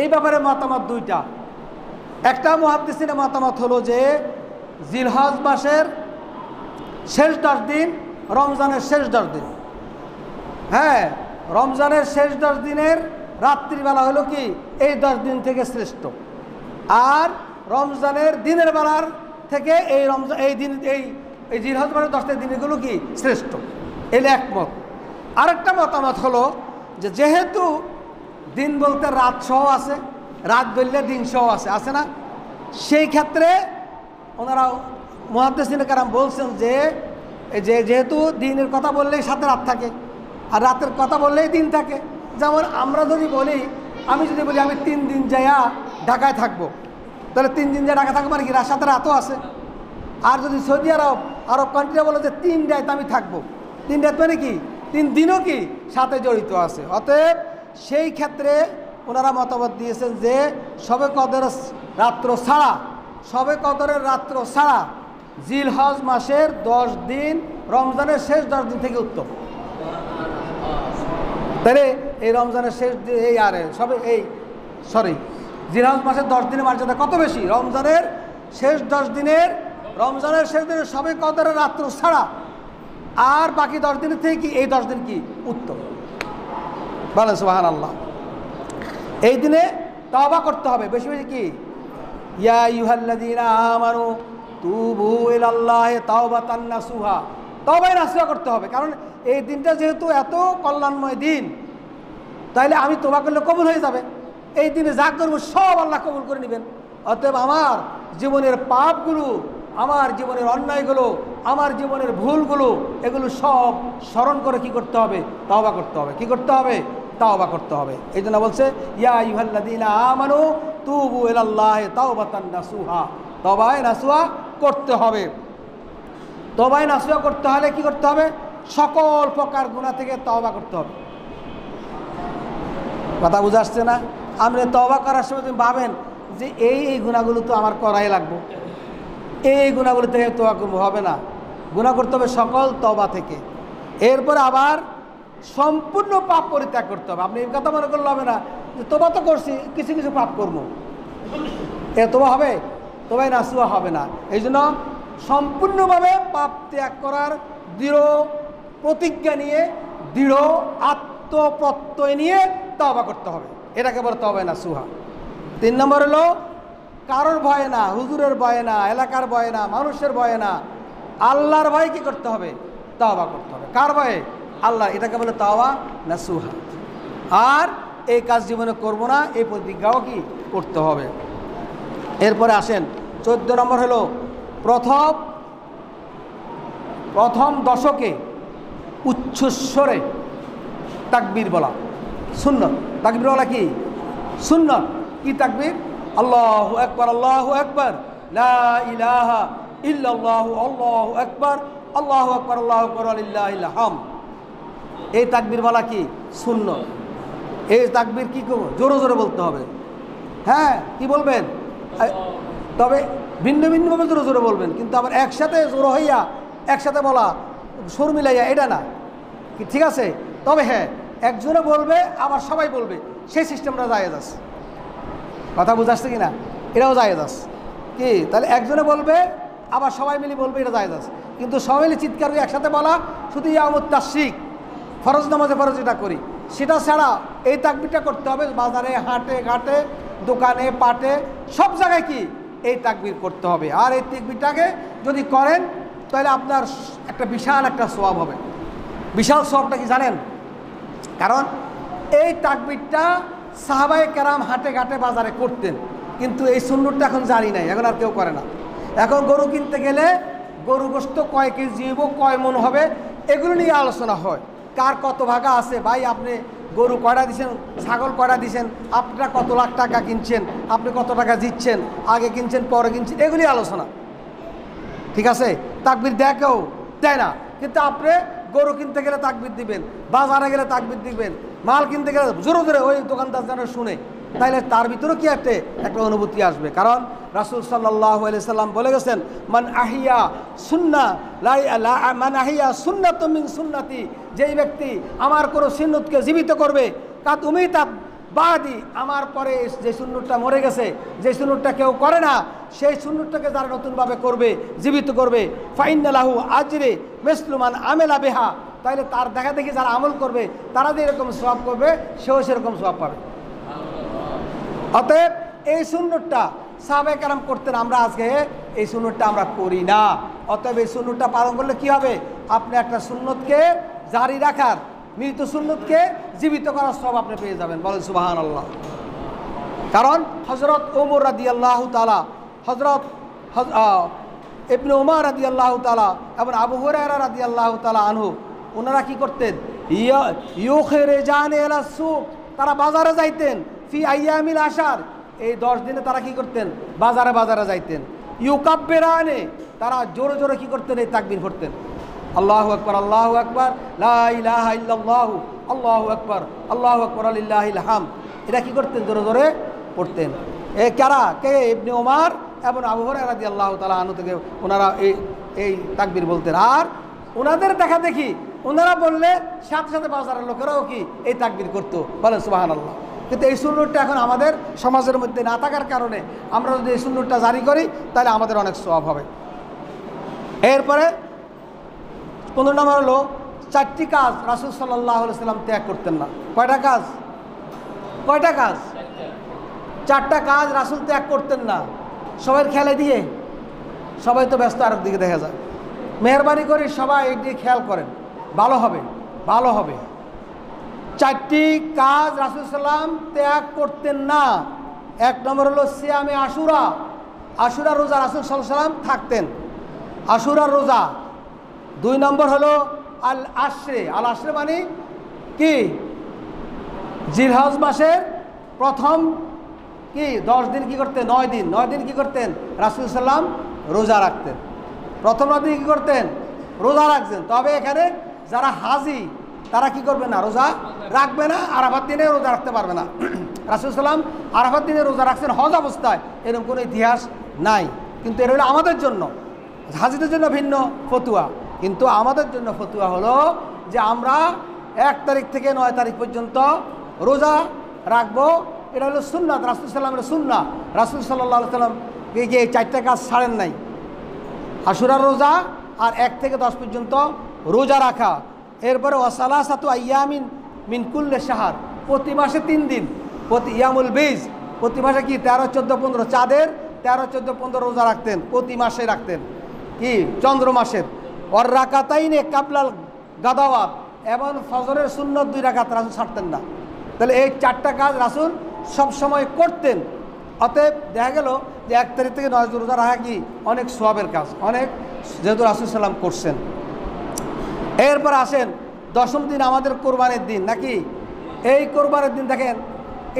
এই ব্যাপারে মতামত দুইটা। একটা মুহাদ্দিসিনের মতামত হলো যে জিলহজ মাসের শেষ 10 দিন, রমজানের শেষ 10 দিন, হ্যাঁ, রমজানের শেষ 10 দিনের রাত্রিবেলা হলো কি এই 10 দিন থেকে শ্রেষ্ঠ, আর রমজানের দিনের বেলার থেকে এই জিলহজ মাসের 10টা দিনগুলো কি শ্রেষ্ঠ। এলে একমত। আরেকটা মতামত হলো যে যেহেতু দিন বলতে রাত সহ আছে, রাত বললে দিন সহ আছে না, সেই ক্ষেত্রে ওনারা মুহাদ্দিসিনে কেরাম বলছেন যে যেহেতু দিনের কথা বললেই সাথে রাত থাকে, আর রাতের কথা বললেই দিন থাকে। যেমন আমরা যদি বলি, আমি যদি বলি আমি 3 দিন যাইয়া ঢাকায় থাকবো, তাহলে 3 দিন যাই ঢাকা থাকবো মানে কি সাথে রাতও আছে। আর যদি সৌদি আরব কান্ট্রি বলে যে 3 রাত আমি থাকবো, 3 রাত মানে কি 3 দিনও কি সাথে জড়িত আছে। অতএব সেই ক্ষেত্রে ওনারা মতামত দিয়েছেন যে শবে কদরের রাত্র ছাড়া জিলহজ মাসের 10 দিন রমজানের শেষ 10 দিন থেকে উত্তম। তাহলে এই রমজানের শেষ এই আরে সবে এই জিলহজ মাসের 10 দিনের মর্যাদা কত বেশি, রমজানের শেষ 10 দিনের সবে কদরের রাত্র ছাড়া আর বাকি 10 দিনের থেকে কি এই 10 দিন কি উত্তম। বলেন সুবহানাল্লাহ। এই দিনে তওবা করতে হবে বেশি বেশি। কি ইয়া আইয়ুহাল্লাযীনা আমানু তুবু ইলাল্লাহি তাওবাতান নাসুহা, তওবা নাসুহা করতে হবে। কারণ এই দিনটা যেহেতু এত কল্যাণময় দিন, তাইলে আমি তওবা করলে কবুল হয়ে যাবে। এই দিনে যা করবো সব আল্লাহ কবুল করে নেবেন। অতএব আমার জীবনের পাপগুলো, আমার জীবনের অন্যায়গুলো, আমার জীবনের ভুলগুলো, এগুলো সব স্মরণ করে কি করতে হবে, তওবা করতে হবে। কি করতে হবে, তওবা করতে হবে। এই জন্য বলছে ইয়া আইয়ুহাল্লাযীনা আমানু তুবু ইলাল্লাহি তাওবাতান নাসুহা, তওবায়ে নাসুহা করতে হবে। তওবায়ে নাসুহা করতে হলে কি করতে হবে, সকল প্রকার গুনাহ থেকে তওবা করতে হবে। কথা বুঝা আসছে না? আপনি তওবা করার সময় তুমি ভাবেন যে এই গুনাহগুলো তো আমার করাই লাগবে, এই গুনাহগুলো থেকে তওবা করবো, হবে না। গুনাহ করতে হবে সকল তওবা থেকে। এরপর আবার সম্পূর্ণ পাপ পরিত্যাগ করতে হবে। আপনি এই কথা মনে করলে হবে না যে তওবা তো করছি, কিছু কিছু পাপ করবো, এ তওবা হবে, তওবায়ে নাসুহা হবে না। এই জন্য সম্পূর্ণভাবে পাপ ত্যাগ করার দৃঢ় প্রতিজ্ঞা নিয়ে, দৃঢ় আত্মপ্রত্যয় নিয়ে তওবা করতে হবে। এটাকে বলে তওবায়ে নাসুহা। 3 নম্বর হলো কারোর ভয় না, হুজুরের ভয় না, এলাকার ভয় না, মানুষের ভয় না, আল্লাহর ভয় কি করতে হবে, তওবা করতে হবে। কার ভয়ে, আল্লাহ। এটাকে বলে তওবা নাসুহা। আর এই কাজ জীবনে করব না, এই প্রতিজ্ঞাও কি করতে হবে। এরপরে আসেন 14 নম্বর হলো প্রথম দশকে উচ্চস্বরে তাকবীর বলা সুন্নত। তাকবীর বলা কি সুন্নত। কি তাকবীর? আল্লাহু আকবার, আল্লাহু আকবার, লা ইলাহা ইল্লাল্লাহু, আল্লাহু আকবার, আল্লাহু আকবার, আল্লাহু আকবার, লিল্লাহিল হামদ। এই তাকবীর বলা কি সুন্নত। এই তাকবীর কি করব, জোরে জোরে বলতে হবে। হ্যাঁ, কি বলবেন, তবে ভিন্ন ভিন্নভাবে জোরে জোরে বলবেন, কিন্তু আবার একসাথে জোরে হইয়া একসাথে বলা, সুর মিলাইয়া, এটা না। কি ঠিক আছে? তবে হ্যাঁ, একজনে বলবে আবার সবাই বলবে, সেই সিস্টেমটা জায়েজ আছে। কথা বুঝাচ্ছে কিনা? এটাও জায়েজ আছে। কি তাহলে একজনে বলবে আবার সবাই মিলে বলবে, এটা জায়েজ আছে। কিন্তু সবাই মিলে চিৎকার করে একসাথে বলা, শুধু ইয়ামুত তাশরিক, ফরজ নামাজে ফরজ যেটা করি সেটা ছাড়া এই তাকবীরটা করতে হবে। বাজারে, হাটে ঘাটে, দোকানে, পাটে, সব জায়গায় কি এই তাকবীর করতে হবে। আর এই তাকবীরটাকে যদি করেন তাহলে আপনার একটা বিশাল একটা সওয়াব হবে। বিশাল সওয়াবটা কি জানেন? কারণ এই তাকবীরটা সাহাবায়ে কেরাম হাটে ঘাটে বাজারে করতেন, কিন্তু এই সুন্নতটা এখন জানি নাই, এখন আর কেউ করে না। এখন গরু কিনতে গেলে গরু গোশত কয় কেজি হইব, কয় মন হবে, এগুলো নিয়ে আলোচনা হয়। কার কত ভাগা আছে, ভাই আপনি গরু কয়টা দিচ্ছেন, ছাগল কয়টা দিচ্ছেন, আপনারা কত লাখ টাকা কিনছেন, আপনি কত টাকা জিতছেন, আগে কিনছেন পরে কিনছেন, এগুলি আলোচনা। ঠিক আছে? তাকবীর দেখেও দেয় না, কিন্তু আপনি গরু কিনতে গেলে তাকবীর দিবেন, বাজারে গেলে তাকবীর দিবেন, মাল কিনতে গেলে জোরে জোরে ওই দোকানদার যেন শুনে, তাইলে তার ভিতরেও কি একটা অনুভূতি আসবে। কারণ রাসূল সাল্লাল্লাহু আলাইহি সাল্লাম বলে গেছেন, মান আহিয়া সুন্নাতুম মিন সুন্নতি, যেই ব্যক্তি আমার কোনো সুন্নতকে জীবিত করবে, কাদ উমিতা বাদি, আমার পরে যে সুন্নতটা মরে গেছে, যে সুন্নতটা কেউ করে না, সেই সুন্নতটাকে যারা নতুনভাবে করবে, জীবিত করবে, ফাইন্না লাহু আজরে মিসলু মান আমিলা বিহা, তাইলে তার দেখা দেখি যারা আমল করবে, তারা যে এরকম সওয়াব করবে, সেও সেরকম সওয়াব পাবে। অতএব এই সুন্নতটা সাহাবায়ে কেরাম করতেন, আমরা আজকে এই সুন্নতটা আমরা করি না। অতএব এই সুন্নতটা পালন করলে কি হবে, আপনি একটা সুন্নতকে জারি রাখার, মৃত সুন্নতকে জীবিত করার সব আপনি পেয়ে যাবেন। বলেন সুবহানাল্লাহ। কারণ হযরত ওমর রাদিয়াল্লাহু তাআলা, হযরত ইবনে ওমর রাদিয়াল্লাহু তাআলা এবং আবু হুরায়রা রাদিয়াল্লাহু তাআলা আনহু, ওনারা কি করতেন, ইউখরিজান ইলা সুক, তারা বাজারে যাইতেন, ফি আইয়ামিল আশার, এই 10 দিনে তারা কি করতেন, বাজারে বাজারে যাইতেন। ইউকাব্বিরানে, তারা জোরে জোরে কি করতেন, এই তাকবীর পড়তেন, আল্লাহু আকবার, আল্লাহু আকবার, লা ইলাহা ইল্লাল্লাহু, আল্লাহু আকবার, আল্লাহু আকবার, লিল্লাহিল হামদ। এটা কি করতেন, জোরে জোরে পড়তেন। কারা? কে? ইবনে ওমর এবং আবু হুরায়রা রাদিয়াল্লাহু তাআলা আনহু থেকে ওনারা এই তাকবীর বলতেন। আর ওনাদের দেখা দেখি ওনারা বললে সাথে সাথে বাজারের লোকেরাও কি এই তাকবীর করতো, বলেন সুবহানাল্লাহ। কিন্তু এই সুন্নতটা এখন আমাদের সমাজের মধ্যে না থাকার কারণে আমরা যদি এই সুন্নতটা জারি করি তাহলে আমাদের অনেক সওয়াব হবে। এরপরে 15 নম্বর হলো 4টি কাজ রাসূল সাল্লাল্লাহু আলাইহি সাল্লাম ত্যাগ করতেন না। কয়টা কাজ? 4টা কাজ রাসূল ত্যাগ করতেন না। সবাই খেয়ালে দিয়ে, সবাই তো ব্যস্ত আরেক দিকে দেখা যায়। মেহরবানি করে সবাই এই দিকে খেয়াল করেন, ভালো হবে। 4টি কাজ রাসূল সাল্লাম ত্যাগ করতেন না। 1 নম্বর হলো সিয়ামে আশুরা রোজা রাসূল সাল্লাল্লাহু আলাইহি সাল্লাম থাকতেন, আশুরার রোজা। 2 নম্বর হলো আল আশরে মানে কি? জিলহজ মাসের প্রথম কি 10 দিন কি করতেন? 9 দিন কি করতেন? রাসূল সাল্লাম রোজা রাখতেন। প্রথম 9 দিন কি করতেন? রোজা রাখতেন। তবে এখানে যারা হাজি তারা কি করবে না? রোজা রাখবে না। আরাফাত দিনে রোজা রাখতে পারবে না। রাসূল সাল্লাম আরাফাত দিনে রোজা রাখছেন হজ অবস্থায়, এরকম কোনো ইতিহাস নাই। কিন্তু এটা হলো আমাদের জন্য, হাজিদের জন্য ভিন্ন ফতুয়া, কিন্তু আমাদের জন্য ফতুয়া হলো যে আমরা 1 তারিখ থেকে 9 তারিখ পর্যন্ত রোজা রাখবো। এটা হলো সুন্নাত, রাসূল সাল্লামের সুন্নাহ। রাসূল সাল্লাল্লাহু আলাইহি সাল্লাম এই 4টা কাজ ছাড়েন নাই, আশুরার রোজা আর 1 থেকে 10 পর্যন্ত রোজা রাখা। এরপরে ওয়াসালাসাতু আইয়ামিন মিন কুল্লি শাহর, প্রতি মাসে 3 দিন, প্রতি ইয়ামুল বীজ, প্রতি মাসে কি 13, 14, 15 চাঁদের 13, 14, 15 রোজা রাখতেন, প্রতি মাসে রাখতেন কি চন্দ্র মাসের। ওর রাকাতাইনে কাবলাল গাদাওয়াত, এবং ফজরের সুন্নত 2 রাকাত রাসূল ছাড়তেন না। তাহলে এই 4টা কাজ রাসূল সবসময় করতেন। অতএব দেখা গেল যে 1 তারিখ থেকে 9 রোজা রাখা কি অনেক সওয়াবের কাজ, অনেক, যেহেতু রাসূল সাল্লাম করছেন। এরপর আসেন 10ম দিন আমাদের কোরবানির দিন নাকি? এই কোরবানির দিন দেখেন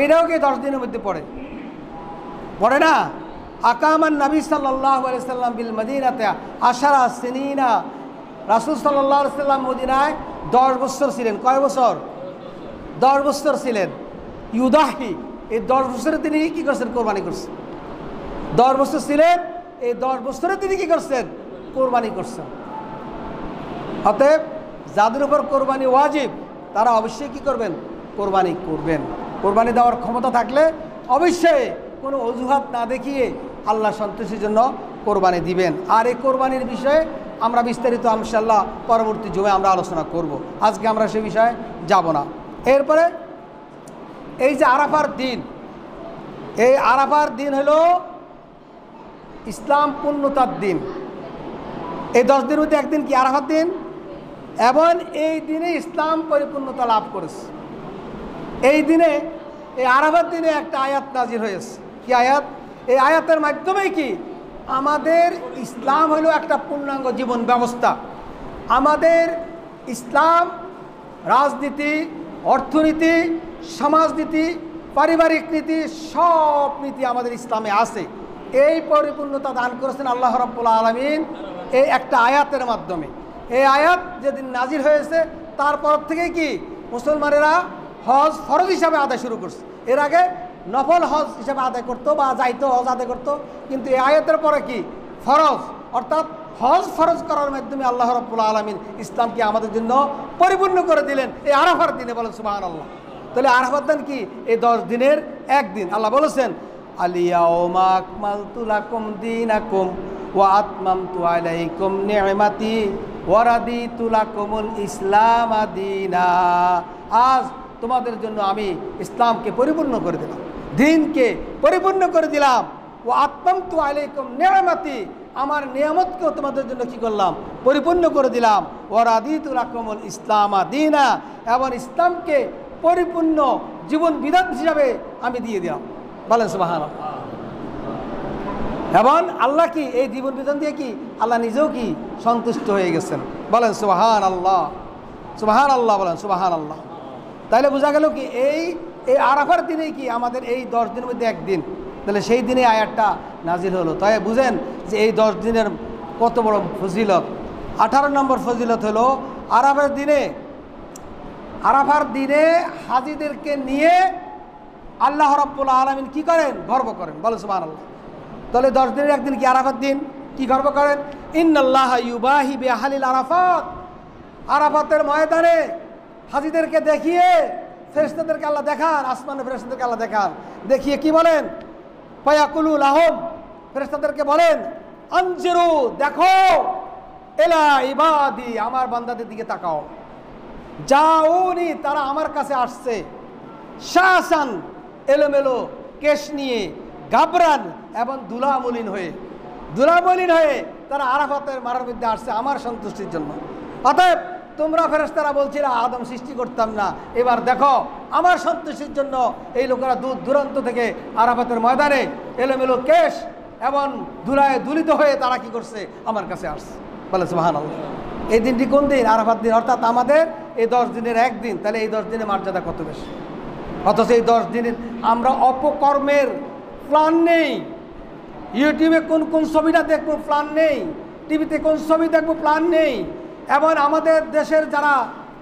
এটাও কি 10 দিনের মধ্যে পড়ে না? আকামান নবী সাল্লাল্লাহু আলাইহি সাল্লাম বিল মদিনাতে 10 সিনিনা, রাসূল সাল্লাল্লাহু আলাইহি সাল্লাম মদিনায় 10 বছর ছিলেন। কয় বছর? 10 বছর ছিলেন। ইউদাহি, এই 10 বছরে তিনি কি করছেন? কোরবানি করছেন। 10 বছর ছিলেন, এই 10 বছরে তিনি কি করছেন? কোরবানি করছেন। অতএব যাদের উপর কোরবানি ওয়াজিব তারা অবশ্যই কি করবেন? কোরবানি করবেন। কোরবানি দেওয়ার ক্ষমতা থাকলে অবশ্যই কোনো অজুহাত না দেখিয়ে আল্লাহ সন্তুষ্টির জন্য কোরবানি দিবেন। আর এই কোরবানির বিষয়ে আমরা বিস্তারিত ইনশাআল্লাহ পরবর্তী জুমে আমরা আলোচনা করব। আজকে আমরা সে বিষয়ে যাব না। এরপরে এই যে আরাফার দিন, এই আরাফার দিন হলো ইসলাম পূর্ণতার দিন। এই 10 দিনের মধ্যে একদিন কি আরাফার দিন, এবং এই দিনে ইসলাম পরিপূর্ণতা লাভ করেছে। এই দিনে, এই আরাফার দিনে একটা আয়াত নাজির হয়েছে। কি আয়াত? এই আয়াতের মাধ্যমে কি আমাদের ইসলাম হলো একটা পূর্ণাঙ্গ জীবন ব্যবস্থা। আমাদের ইসলাম রাজনীতি, অর্থনীতি, সমাজনীতি, পারিবারিক নীতি, সব নীতি আমাদের ইসলামে আছে। এই পরিপূর্ণতা দান করেছেন আল্লাহ রাব্বুল আলামিন এই একটা আয়াতের মাধ্যমে। এই আয়াত যেদিন নাজির হয়েছে তারপর থেকে কি মুসলমানেরা হজ ফরজ হিসাবে আদায় শুরু করছে। এর আগে নফল হজ হিসাবে আদায় করতো বা যাইতো, হজ আদায় করতো, কিন্তু এই আয়াতের পরে কি ফরজ, অর্থাৎ হজ ফরজ করার মাধ্যমে আল্লাহ রাব্বুল আলামিন ইসলামকে আমাদের জন্য পরিপূর্ণ করে দিলেন এই আরাফার দিনে। বলেন সুবহানাল্লাহ। তাহলে আরাফার দিন কি? এই 10 দিনের একদিন। আল্লাহ বলেছেন আল-ইয়াউমা আকমালতু লাকুম দীনাকুম ওয়া আতমামতু আলাইকুম নি'মাতি ওয়া রাদিতু লাকুমুল ইসলাম দীনা। আজ তোমাদের জন্য আমি ইসলামকে পরিপূর্ণ করে দিলাম, দ্বীনকে পরিপূর্ণ করে দিলাম। ওয়া আতমামতু আলাইকুম নি'মাতি, আমার নিয়ামতকেও তোমাদের জন্য কি করলাম? পরিপূর্ণ করে দিলাম। ওয়া রাদিতু লাকুমুল ইসলাম দীনা, এবং ইসলামকে পরিপূর্ণ জীবন বিধান হিসাবে আমি দিয়ে দিলাম। বলেন সুবহানাল্লাহ। এবং আল্লাহ কি এই জীবন বিধান দিয়ে কি আল্লাহ নিজেও কি সন্তুষ্ট হয়ে গেছেন। বলেন সুবহানাল্লাহ, সুবহানাল্লাহ, বলেন সুবহানাল্লাহ। তাহলে বোঝা গেল কি এই আরাফার দিনেই কি আমাদের এই 10 দিনের মধ্যে একদিন, তাহলে সেই দিনে আয়াতটা নাজিল হলো। তাই বুঝেন যে এই 10 দিনের কত বড় ফজিলত। 18 নম্বর ফজিলত হলো আরাফার দিনে হাজিদেরকে নিয়ে আল্লাহ রাব্বুল আলামিন কি করেন? গর্ব করেন। বলেন সুবহানাল্লাহ। তাহলে 10 দিনের একদিন কি আরাফার দিন, কি গর্ব করেন? ইন্নাল্লাহা ইউবাহি বিআহলিল আরাফাত, আরাফাতের ময়দানে হাজীদেরকে দেখিয়ে, ফেরেশতাদেরকে আল্লাহ দেখান, আসমানের ফেরেশতাদেরকে আল্লাহ দেখান, দেখিয়ে কি বলেন? ফায়াকুলু লাহুম, ফেরেশতাদেরকে বলেন আনজিরু, দেখো, এলা ইবাদি, আমার বান্দাদের দিকে তাকাও, যাউনি, তারা আমার কাছে আসছে, শাসান, এলোমেলো কেশ নিয়ে, গাবরান, এবং দুলামলিন হয়ে তারা আরাফাতের মারার মধ্যে আসছে আমার সন্তুষ্টির জন্য। অতএব তোমরা ফেরেশতারা বলছিলা আদম সৃষ্টি করতাম না, এবার দেখো আমার সন্তুষ্টির জন্য এই লোকেরা দূর দূরান্ত থেকে আরাফাতের ময়দানে এলোমেলো কেশ এবং ধুলায় দুলিত হয়ে তারা কি করছে? আমার কাছে আসছে। বলে সুবহানাল্লাহ। এই দিনটি কোন দিন? আরাফাত দিন, অর্থাৎ আমাদের এই 10 দিনের একদিন। তাহলে এই 10 দিনের মর্যাদা কত বেশি! অথচ এই 10 দিনের আমরা অপকর্মের প্ল্যান নেই, ইউটিউবে কোন কোন ছবিটা দেখবো প্ল্যান নেই, টিভিতে কোন ছবি দেখবো প্ল্যান নেই, এবং আমাদের দেশের যারা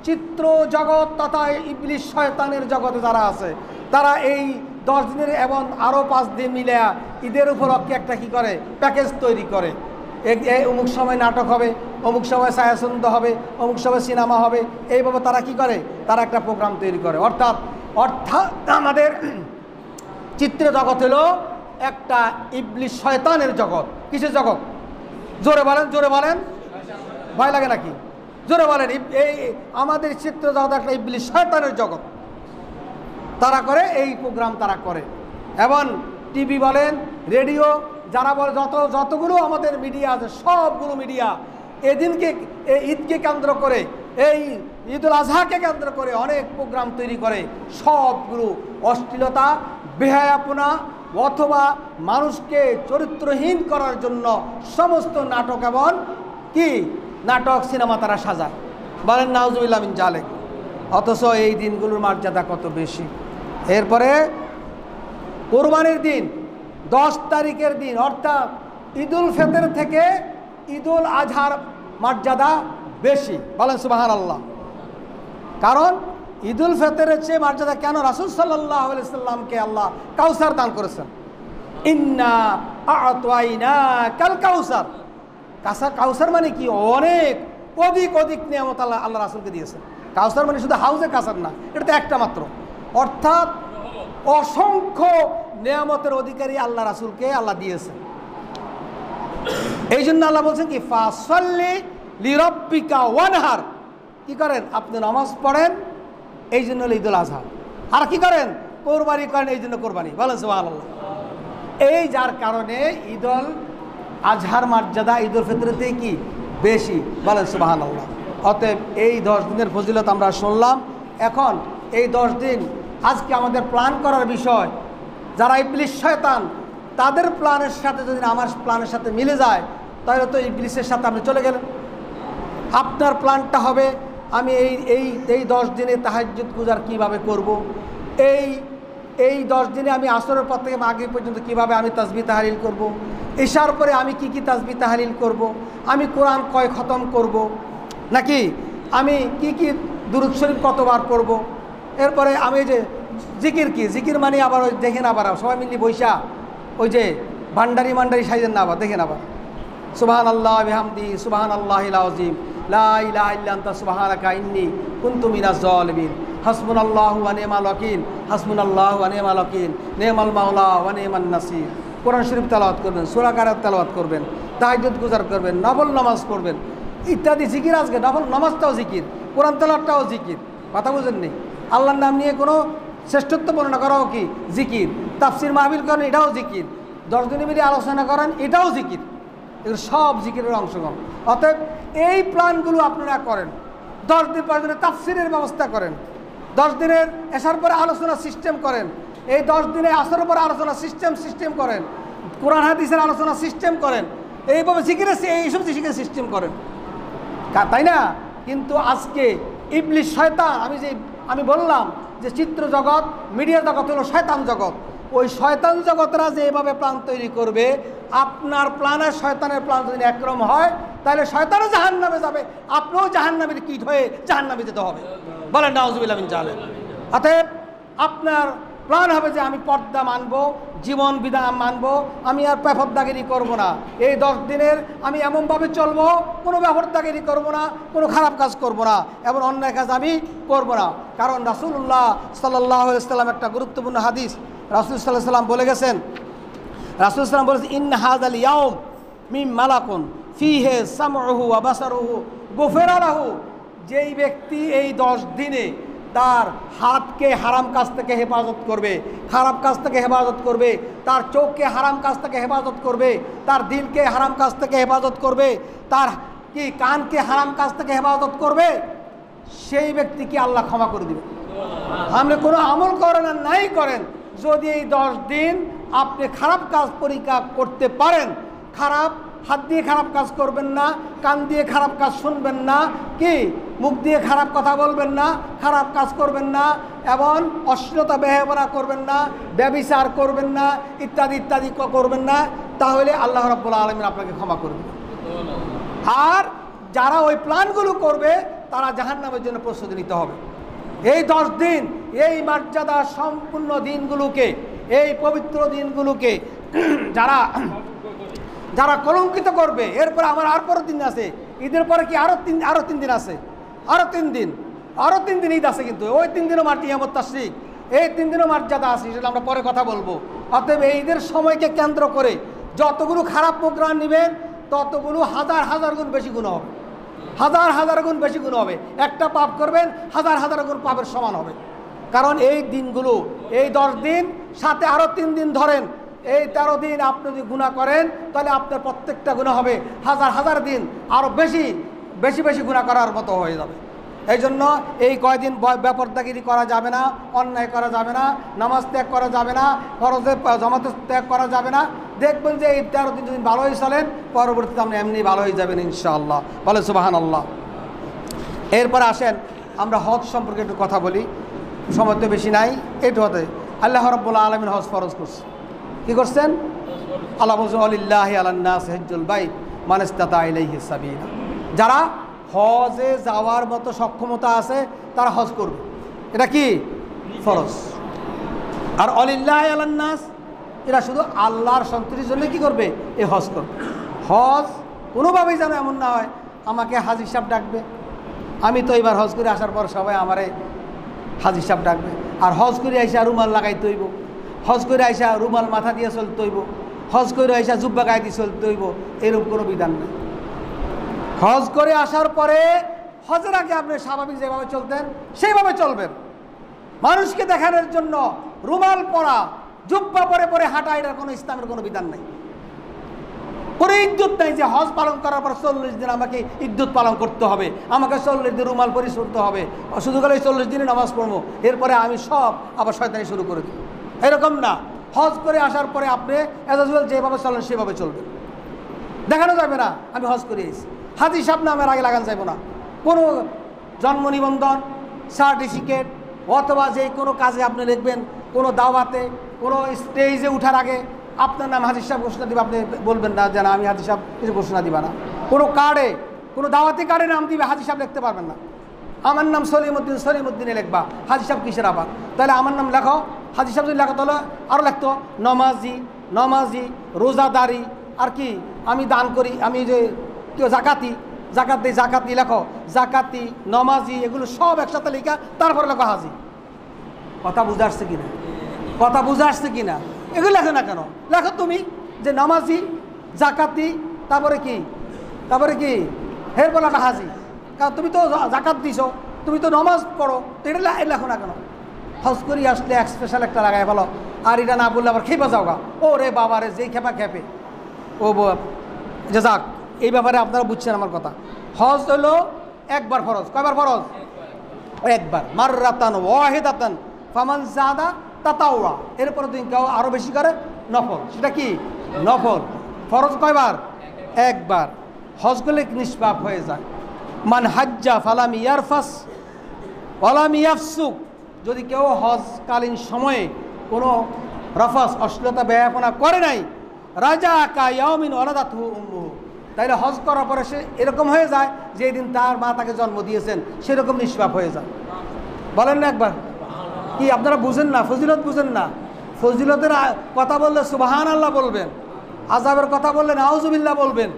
চিত্র জগৎ তথা ইবলিশ শয়তানের জগতে যারা আছে, তারা এই 10 দিনের এবং আরও 5 দিন মিলে ঈদের উপলক্ষে একটা কি করে? প্যাকেজ তৈরি করে। অমুক সময় নাটক হবে, অমুক সময় ছায়াছন্দ হবে, অমুক সময় সিনেমা হবে, এইভাবে তারা কি করে? তারা একটা প্রোগ্রাম তৈরি করে। অর্থাৎ আমাদের চিত্র জগৎ হলো একটা ইবলিশ শয়তানের জগৎ। কিসের জগৎ? জোরে বলেন, জোরে বলেন, ভয় লাগে নাকি? জোরে বলেন। এই আমাদের চিত্র জগৎ একটা ইবলিশ শয়তানের জগৎ। তারা করে এই প্রোগ্রাম তারা করে, এবং টিভি বলেন, রেডিও, যারা বলে যতগুলো আমাদের মিডিয়া আছে, সবগুলো মিডিয়া এদিনকে ঈদকে কেন্দ্র করে, এই ঈদুল আজহাকে কেন্দ্র করে অনেক প্রোগ্রাম তৈরি করে। সবগুলো অশ্লীলতা, বেহায়াপনা অথবা মানুষকে চরিত্রহীন করার জন্য সমস্ত নাটক এবং কি নাটক সিনেমা তারা সাজায়। বলেন নাউজুবিল্লাহ মিন জালিক। অথচ এই দিনগুলোর মর্যাদা কত বেশি। এরপরে কোরবানির দিন 10 তারিখের দিন, অর্থাৎ ঈদুল ফিতর থেকে ঈদুল আজহার মর্যাদা বেশি। বলেন সুবহানাল্লাহ। কারণ ঈদুল ফিতরের চেয়ে মর্যাদা কেন? রাসূল সাল্লাল্লাহু আলাইহি সাল্লামকে আল্লাহ কাউসার দান করেছেন। ইন্না আ'তাইনাকাল কাউসার। কাউসার মানে কি? অনেক অধিক নিয়ামত আল্লাহ রাসূলকে দিয়েছেন। কাউসার মানে শুধু হাউজে কাউসার না, এটা তো একটা মাত্র, অর্থাৎ অসংখ্য নিয়ামতের অধিকারী আল্লাহ রাসূলকে আল্লাহ দিয়েছেন। এই জন্য আল্লাহ বলছেন কি? ফাসাল্লি লিরাব্বিকা ওয়ানহার। কি করেন? আপনি নামাজ পড়েন, এই জন্য ঈদুল আজহা। আর কি করেন? কোরবানি করেন, এই জন্য কোরবানি। বলেন সুবহানাল্লাহ। এই যার কারণে ঈদুল আজহার মর্যাদা ঈদুল ফিতরের থেকে কি বেশি। বলেন সুবহানাল্লাহ। অতএব এই 10 দিনের ফজিলত আমরা শুনলাম। এখন এই 10 দিন আজকে আমাদের প্ল্যান করার বিষয়। যারা ইবলিশ শয়তান, তাদের প্ল্যানের সাথে যদি আমার প্ল্যানের সাথে মিলে যায়, তাহলে তো ইবলিশের সাথে আপনি চলে গেলেন। আপনার প্ল্যানটা হবে আমি এই 10 দিনে তাহাজ্জুদ গুজার কীভাবে করব, এই 10 দিনে আমি আসরের পর থেকে মাগরিব পর্যন্ত কিভাবে আমি তাসবিহ তাহলিল করব, ইশার পরে আমি কি তাসবিহ তাহলিল করব, আমি কোরআন কয় খতম করব, নাকি আমি কি দুরূদ শরীফ কতবার পড়ব, এরপরে আমি যে জিকির মানে আবার ওই দেখেন, আবার সবাই মিলে বৈশা ওই যে ভান্ডারি সাইজেন না, আবার দেখেন, আবার সুবহানাল্লাহ বিহামদি সুবহানাল্লাহিল আযীম লা ইলাহা ইল্লা আনতা সুবহানাকা ইন্নী কুনতু মিনাজ জালিমিন হাসবুনাল্লাহু ওয়া নি'মাল ওয়াকিল হাসবুনাল্লাহু ওয়া নি'মাল ওয়াকিল নি'মাল মাওলা ওয়া নি'মান নাসির। কোরআন শরীফ তেলাওয়াত করবেন, সূরা কারাত তেলাওয়াত করবেন, তাহাজ্জুদ গুজার করবেন, নফল নামাজ পড়বেন, ইত্যাদি জিকির। আজকে নফল নামাজটাও জিকির, কোরআন তেলাওয়াতটাও জিকির। কথা বুঝেননি? আল্লাহর নাম নিয়ে কোনো শ্রেষ্ঠত্ব বর্ণনা করাও কি জিকির। তাফসির মাহফিল করেন, এটাও জিকির। 10 দিনে মিলে আলোচনা করেন, এটাও জিকির। এগুলো সব জিকিরের অংশগ্রহণ। অতএব এই প্ল্যানগুলো আপনারা করেন। 10 দিন পর দিনে তাফসিরের ব্যবস্থা করেন, 10 দিনের এসার পরে আলোচনা সিস্টেম করেন, এই 10 দিনে আসরের পরে আলোচনা সিস্টেম করেন, কোরআন হাদিসের আলোচনা সিস্টেম করেন, এইভাবে জিকিরের এইসব জিকিরের সিস্টেম করেন, তাই না? কিন্তু আজকে ইবলিশ শয়তান, আমি বললাম যে চিত্র জগৎ, মিডিয়া জগৎ হলো শয়তান জগৎ। ওই শয়তান জগতরা যে এভাবে প্ল্যান তৈরি করবে, আপনার প্ল্যানের শয়তানের প্ল্যান যদি একরকম হয়, তাহলে শয়তানও জাহান্নামে যাবে, আপনিও জাহান্নামের কীট হয়ে জাহান্নামে যেতে হবে। বলেন নাউজুবিল্লাহ মিন জালিক। অতএব আপনার প্ল্যান হবে যে আমি পর্দা মানব, জীবন বিধান মানবো, আমি আর বেপরদাগিরি করব না। এই 10 দিনের আমি এমনভাবে চলবো, কোনো বেপরদাগিরি করব না, কোনো খারাপ কাজ করব না, এবং অন্যায় কাজ আমি করব না। কারণ রাসূলুল্লাহ সাল্লাল্লাহু আলাইহি ওয়াসাল্লাম একটা গুরুত্বপূর্ণ হাদিস রাসূল সাল্লাল্লাহু আলাইহি ওয়াসাল্লাম বলে গেছেন। রাসূল সাল্লাল্লাহু আলাইহি ওয়াসাল্লাম বলেছেন, ইন্না হাযাল ইয়াউম মিন মালাকুন ফিহি সামউহু ওয়া বাসারুহু গুফিরা লাহু। যেই ব্যক্তি এই 10 দিনে তার হাতকে হারাম কাজ থেকে হেফাজত করবে, খারাপ কাজ থেকে হেফাজত করবে, তার চোখকে হারাম কাজ থেকে হেফাজত করবে, তার দিলকে হারাম কাজ থেকে হেফাজত করবে, তার কি কানকে হারাম কাজ থেকে হেফাজত করবে, সেই ব্যক্তিকে আল্লাহ ক্ষমা করে দিবে। আপনি কোনো আমল করেন আর নাই করেন, যদি এই 10 দিন আপনি খারাপ কাজ পরীক্ষা করতে পারেন, খারাপ হাত দিয়ে খারাপ কাজ করবেন না, কান দিয়ে খারাপ কাজ শুনবেন না, কি মুখ দিয়ে খারাপ কথা বলবেন না, খারাপ কাজ করবেন না, এবং অশ্লীলতা বেহায়া করবেন না, ব্যভিচার করবেন না, ইত্যাদি ইত্যাদি করবেন না, তাহলে আল্লাহ রাব্বুল আলামিন আপনাকে ক্ষমা করে দেবেন। আর যারা ওই প্ল্যানগুলো করবে তারা জাহান্নামের জন্য প্রস্তুতি নিতে হবে। এই 10 দিন, এই মর্যাদা সম্পূর্ণ দিনগুলোকে, এই পবিত্র দিনগুলোকে যারা যারা কলঙ্কিত করবে, এরপরে আমার আর পরের দিন আছে, ঈদের পরে কি আরো তিন দিন আছে, আরো 3 দিন ঈদ আছে, কিন্তু ওই 3 দিনও কিয়ামত তাশরিক, এই 3 দিনও মর্যাদা আছে, সেটা আমরা পরে কথা বলবো। অতএব এই ঈদের সময়কে কেন্দ্র করে যতগুলো খারাপ প্রোগ্রাম নেবেন ততগুলো হাজার গুণ বেশি গুণ হবে, হাজার গুণ বেশি গুণ হবে। একটা পাপ করবেন হাজার গুণ পাপের সমান হবে। কারণ এই দিনগুলো, এই 10 দিন সাথে আরো 3 দিন ধরেন, এই 13 দিন আপনি যদি গুনাহ করেন তাহলে আপনার প্রত্যেকটা গুনাহ হবে হাজার দিন আরো বেশি গুনাহ করার মতো হয়ে যাবে। এই জন্য এই কয়দিন বেপরদাগিরি করা যাবে না, অন্যায় করা যাবে না, নামাজ ত্যাগ করা যাবে না, ফরজে জামাতে ত্যাগ করা যাবে না। দেখবেন যে এই 13 দিন যদি ভালো হয়ে চলেন, পরবর্তীতে আপনি এমনি ভালো হয়ে যাবেন ইনশাআল্লাহ। বলে সুবহানাল্লাহ। এরপরে আসেন আমরা হজ সম্পর্কে একটু কথা বলি, সময় তো বেশি নাই। এইটু হতে আল্লাহ রাব্বুল আলামিন হজ ফরজ করছে। কি করছেন? আল্লাহ বলছেন, আলিল্লাহি আলান নাস হিজ্জুল বাইত মান ইসতাতা ইলাইহি সাবিলা। যারা হজে যাওয়ার মতো সক্ষমতা আছে তারা হজ করবে, এটা কি ফরজ। আর আলিল্লাহি আলান নাস, এরা শুধু আল্লাহর সন্তুষ্টির জন্য কি করবে? এই হজ করবে। হজ কোনোভাবেই যেন এমন না হয় আমাকে হাজী সাহেব ডাকবে, আমি তো এবার হজ করে আসার পর সবাই আমারে হাজী সাহেব ডাকবে, আর হজ করে আইসা রুমাল লাগাইতে হইব, হজ করে আইসা রুমাল মাথা দিয়ে চলতে হইব, হজ করে আইসা জুব্বা গায়ে দিয়ে চলতে হইব, এরকম কোনো বিধান নেই। হজ করে আসার পরে হজের আগে আপনি স্বাভাবিক যেভাবে চলতেন সেইভাবে চলবেন। মানুষকে দেখানোর জন্য রুমাল পরা, জুব্বা পরে হাঁটা, এটার কোনো ইসলামের কোনো বিধান নেই, কোনো ইদ্যুৎ নেই যে হজ পালন করার পর 40 দিন আমাকে ইদ্যুৎ পালন করতে হবে, আমাকে 40 দিন রুমাল পরে করতে হবে, শুধু করে 40 দিনে নামাজ পড়বো, এরপরে আমি সব আবার শয়তানি শুরু করে দিই, এরকম না। হজ করে আসার পরে আপনি এজ ইউজুয়াল যেভাবে চলেন সেভাবে চলবেন। দেখানো যাবে না আমি হজ করে এসেছি, হাজী সাহেব নামের আগে লাগান যাবে না। কোনো জন্ম নিবন্ধন, সার্টিফিকেট অথবা যে কোনো কাজে আপনি লিখবেন, কোনো দাওয়াতে, কোনো স্টেজে উঠার আগে আপনার নাম হাজী সাহেব ঘোষণা দিবে, আপনি বলবেন না যে না আমি হাজী সাহেব কিছু ঘোষণা দিবা না। কোনো কার্ডে, কোনো দাওয়াতি কার্ডে নাম দিবে, হাজী সাহেব লিখতে পারবেন না। আমার নাম সলিমউদ্দিনে লিখবা, হাজী সাহেব কিসের আবার? তাহলে আমার নাম লেখো, হাজী সাহেব যদি লেখো তাহলে আরও লিখতো নমাজি, রোজাদারি, আর কি আমি দান করি, আমি যে কেউ জাকাতি লেখো, জাকাতি, নমাজি, এগুলো সব একসাথে লেখা, তারপরে লেখো হাজী। কথা বুঝে আসছে কিনা? এগুলো লেখো না কেন? লেখো তুমি যে নামাজি, জাকাতি, তারপরে কি হের বলাটা হাজী, কারণ তুমি তো জাকাত দিছো, তুমি তো নামাজ পড়ো, তো এটা লেখো না কেন? হজ করি আসলে স্পেশাল একটা লাগাই ভালো, আর এটা না বললে আবার খেপা যাও গা, ও রে বাবা রে, যেই খেপে ও যে যাক। এই ব্যাপারে আপনারা বুঝছেন আমার কথা। হজ হলো একবার ফরজ। কয়বার ফরজ? একবার। মাররাতান ওয়াহিদাতান ফামান যাদা তাতাওয়া, এরপরে তুমি কেউ আরো বেশি করে নফল, সেটা কি নফল। ফরজ কয়বার? একবার। হজ করলে নিষ্পাপ হয়ে যায়। মান হাজ্জা ফালাম ইয়ারফাস ওয়ালাম ইয়াফসুক, যদি কেউ হজকালীন সময়ে কোনো রফাস, অশ্লীলতা বেহায়াপনা করে নাই, রাজা কা ইয়াউমিন ওয়ালাদাতহু উম্মুহু, তাইলে হজ করার পরে সে এরকম হয়ে যায় যে দিন তার মা তাকে জন্ম দিয়েছেন সেরকম নিষ্পাপ হয়ে যায়। বলেন না একবার? কি আপনারা বুঝেন না? ফজিলত বুঝেন না? ফজিলতের কথা বললে সুবহানাল্লাহ বলবেন, আযাবের কথা বললে নাউযুবিল্লাহ বলবেন।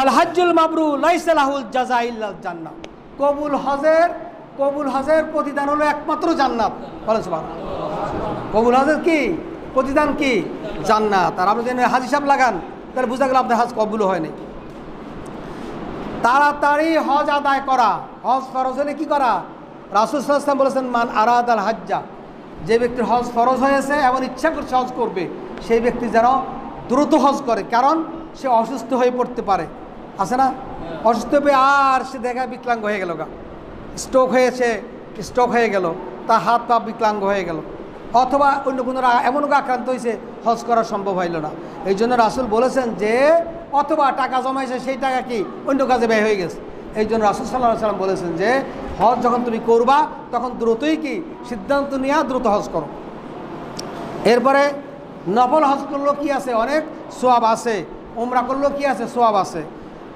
আল হজ্জুল মাবরুর লাইসা লাহুল জাযা ইল্লাল জান্নাহ, কবুল হজের প্রতিদান হলো একমাত্র জান্নাত। বলেন সুবহানাল্লাহ। কবুল হজের কি প্রতিদান? কি? জান্নাত। আর আপনি যদি হাজি সাহেব লাগান তাহলে বুঝা গেল আপনার হজ কবুল হয়নি। তাড়াতাড়ি হজ আদায় করা, হজ ফরজ হলে কি করা? রাসূল সাল্লাল্লাহু আলাইহি ওয়াসাল্লাম বলেছেন, মান আরাদাল হজ্জা, যে ব্যক্তির হজ ফরজ হয়েছে এবং ইচ্ছা করছে হজ করবে, সেই ব্যক্তি যেন দ্রুত হজ করে, কারণ সে অসুস্থ হয়ে পড়তে পারে। আছে না? অসুস্থ হয়ে আর সে দেখা বিকলাঙ্গ হয়ে গেল, স্ট্রোক হয়েছে, স্ট্রোক হয়ে গেল, তার হাত পা বিকলাঙ্গ হয়ে গেল, অথবা অন্য কোনো এমন আক্রান্ত হয়েছে হজ করা সম্ভব হইল না। এই জন্য রাসূল বলেছেন যে, অথবা টাকা জমাইছে সেই টাকা কি অন্য কাজে ব্যয় হয়ে গেছে। এই জন্য রাসূল সাল্লাল্লাহু আলাইহি ওয়াসাল্লাম বলেছেন যে হজ যখন তুমি করবা তখন দ্রুতই কি সিদ্ধান্ত নিয়ে দ্রুত হজ করো। এরপরে নফল হজ করলেও কি আছে? অনেক সোয়াব আছে। উমরা করলেও কি আছে? সোয়াব আছে।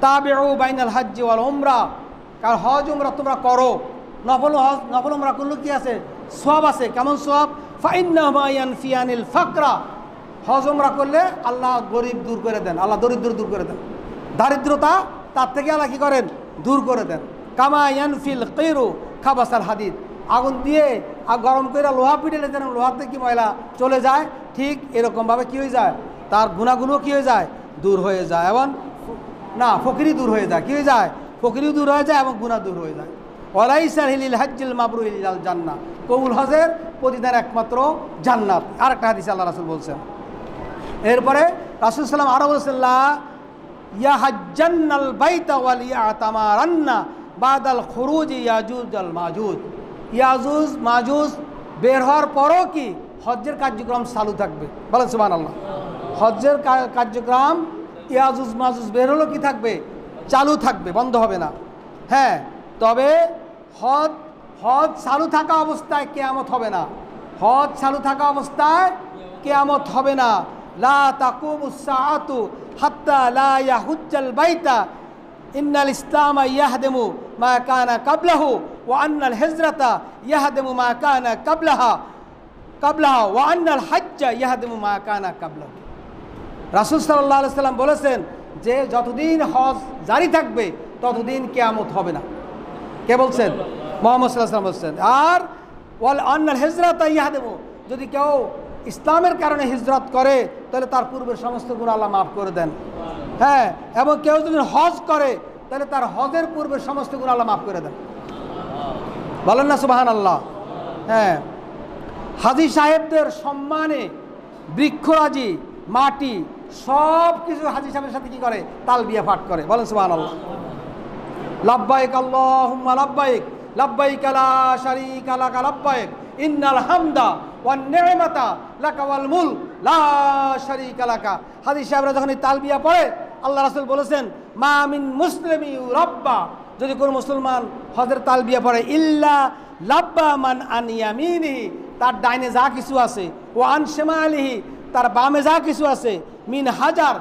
তাবিউ বাইনাল হজ্জি ওয়াল উমরা, কারণ হজ উমরা তোমরা করো, নফল উমরা করলেও কি আছে? সোয়াব আছে। কেমন সোয়াব? ফাইন্নাহুমা ইয়ানফিয়ানিল ফাকরা, হজ উমরা করলে আল্লাহ গরিব দূর করে দেন, আল্লাহ দরিদ্র দূর করে দেন, দারিদ্রতা তার থেকে আল্লাহ কী করেন? দূর করে দেন। কামা ইয়ানফিল কিরু খাবাসাল হাদিদ, আগুন দিয়ে আর গরম করে লোহা পিটালে যেন লোহার থেকে ময়লা চলে যায়, ঠিক এরকমভাবে কী হয়ে যায়? তার গুণাগুলো কী হয়ে যায়? দূর হয়ে যায়। এবং না, ফকিরি দূর হয়ে যায়। কী হয়ে যায়? ফকিরিও দূর হয়ে যায় এবং গুনাহ দূর হয়ে যায়। ওয়ালাইসা লিল হজ্জিল মাবরুর ইল্লাল জান্নাহ, কবুল হজের প্রতিদান একমাত্র জান্নাত। আরেকটা হাদিসে আল্লাহ রাসূল বলছেন। এরপরে রাসূল সাল্লাম আরও বলছেন, লা ইয়াহাজ্জান্নাল বাইতা ওয়াল ইয়াতামারান্না বাদাল খুরুজি ইয়াজুজ আল মাজুজ, ইয়াজুজ মাজুজ বের হওয়ার পরও কি হজ্জের কার্যক্রম চালু থাকবে। বলেন সুবহানাল্লাহ। হজ্জের কার্যক্রম ইয়াজুজ মাজুজ বের হলো কি থাকবে? চালু থাকবে, বন্ধ হবে না। হ্যাঁ, তবে হজ চালু থাকা অবস্থায় কিয়ামত হবে না। হজ চালু থাকা অবস্থায় কিয়ামত হবে না। লা তাকুমুস সাআতু হাত্তা লা ইয়াহুজ্জাল বাইতা ইন্নাল ইসলামা ইয়াহদিমু মা কানা ক্বাবলাহু ওয়া আন্নাল হিজরাতা ইয়াহদিমু মা কানা ক্বাবলাহা ওয়া আন্নাল হজ্জা ইয়াহদিমু মা কানা ক্বাবলাহু। রাসূল সাল্লাল্লাহু আলাইহি সাল্লাম বলেছেন যে যতদিন হজ জারি থাকবে ততদিন কিয়ামত হবে না। কে বলছেন? মুহাম্মদ সাল্লাল্লাহু আলাইহি ওয়াসাল্লাম বলছেন। আর ওয়াল আন্নাল হিজরাতা ইয়াহদিমু, যদি কেউ ইসলামের কারণে হিজরত করে তাহলে তার পূর্বের সমস্ত গুনাহ আল্লাহ মাফ করে দেন। হ্যাঁ, এবং কেউ যদি হজ করে তাহলে তার হজের পূর্বের সমস্ত গুনাহ আল্লাহ মাফ করে দেন। বলেন না সুবহানাল্লাহ। হ্যাঁ, হাজী সাহেবদের সম্মানে বৃক্ষরাজি, মাটি সব কিছু হাজী সাহেবের সাথে কি করে? তালবিয়া পাঠ করে। বলেন সুবহানাল্লাহ। লাব্বাইক আল্লাহুম্মা লাব্বাইক, লাব্বাইক লা শারীকা লাকা লাব্বাইক, ইন্নাল হামদা ওয়ান নি'মাতা লাকা ওয়াল মুলক লা শারীকা লাকা। হাদিস সাহেবরা যখন এই তালবিয়া পড়ে, আল্লাহ রাসূল বলেছেন, মা মিন মুসলিমি রাব্বা, যদি কোনো মুসলমান হজের তালবিয়া পড়ে, ইল্লা লাব্বা মান আন ইয়ামিনিহি, তার ডাইনে যা কিছু আছে, ও আন শিমালিহি, তার বামে যা কিছু আছে, মিন হাজার,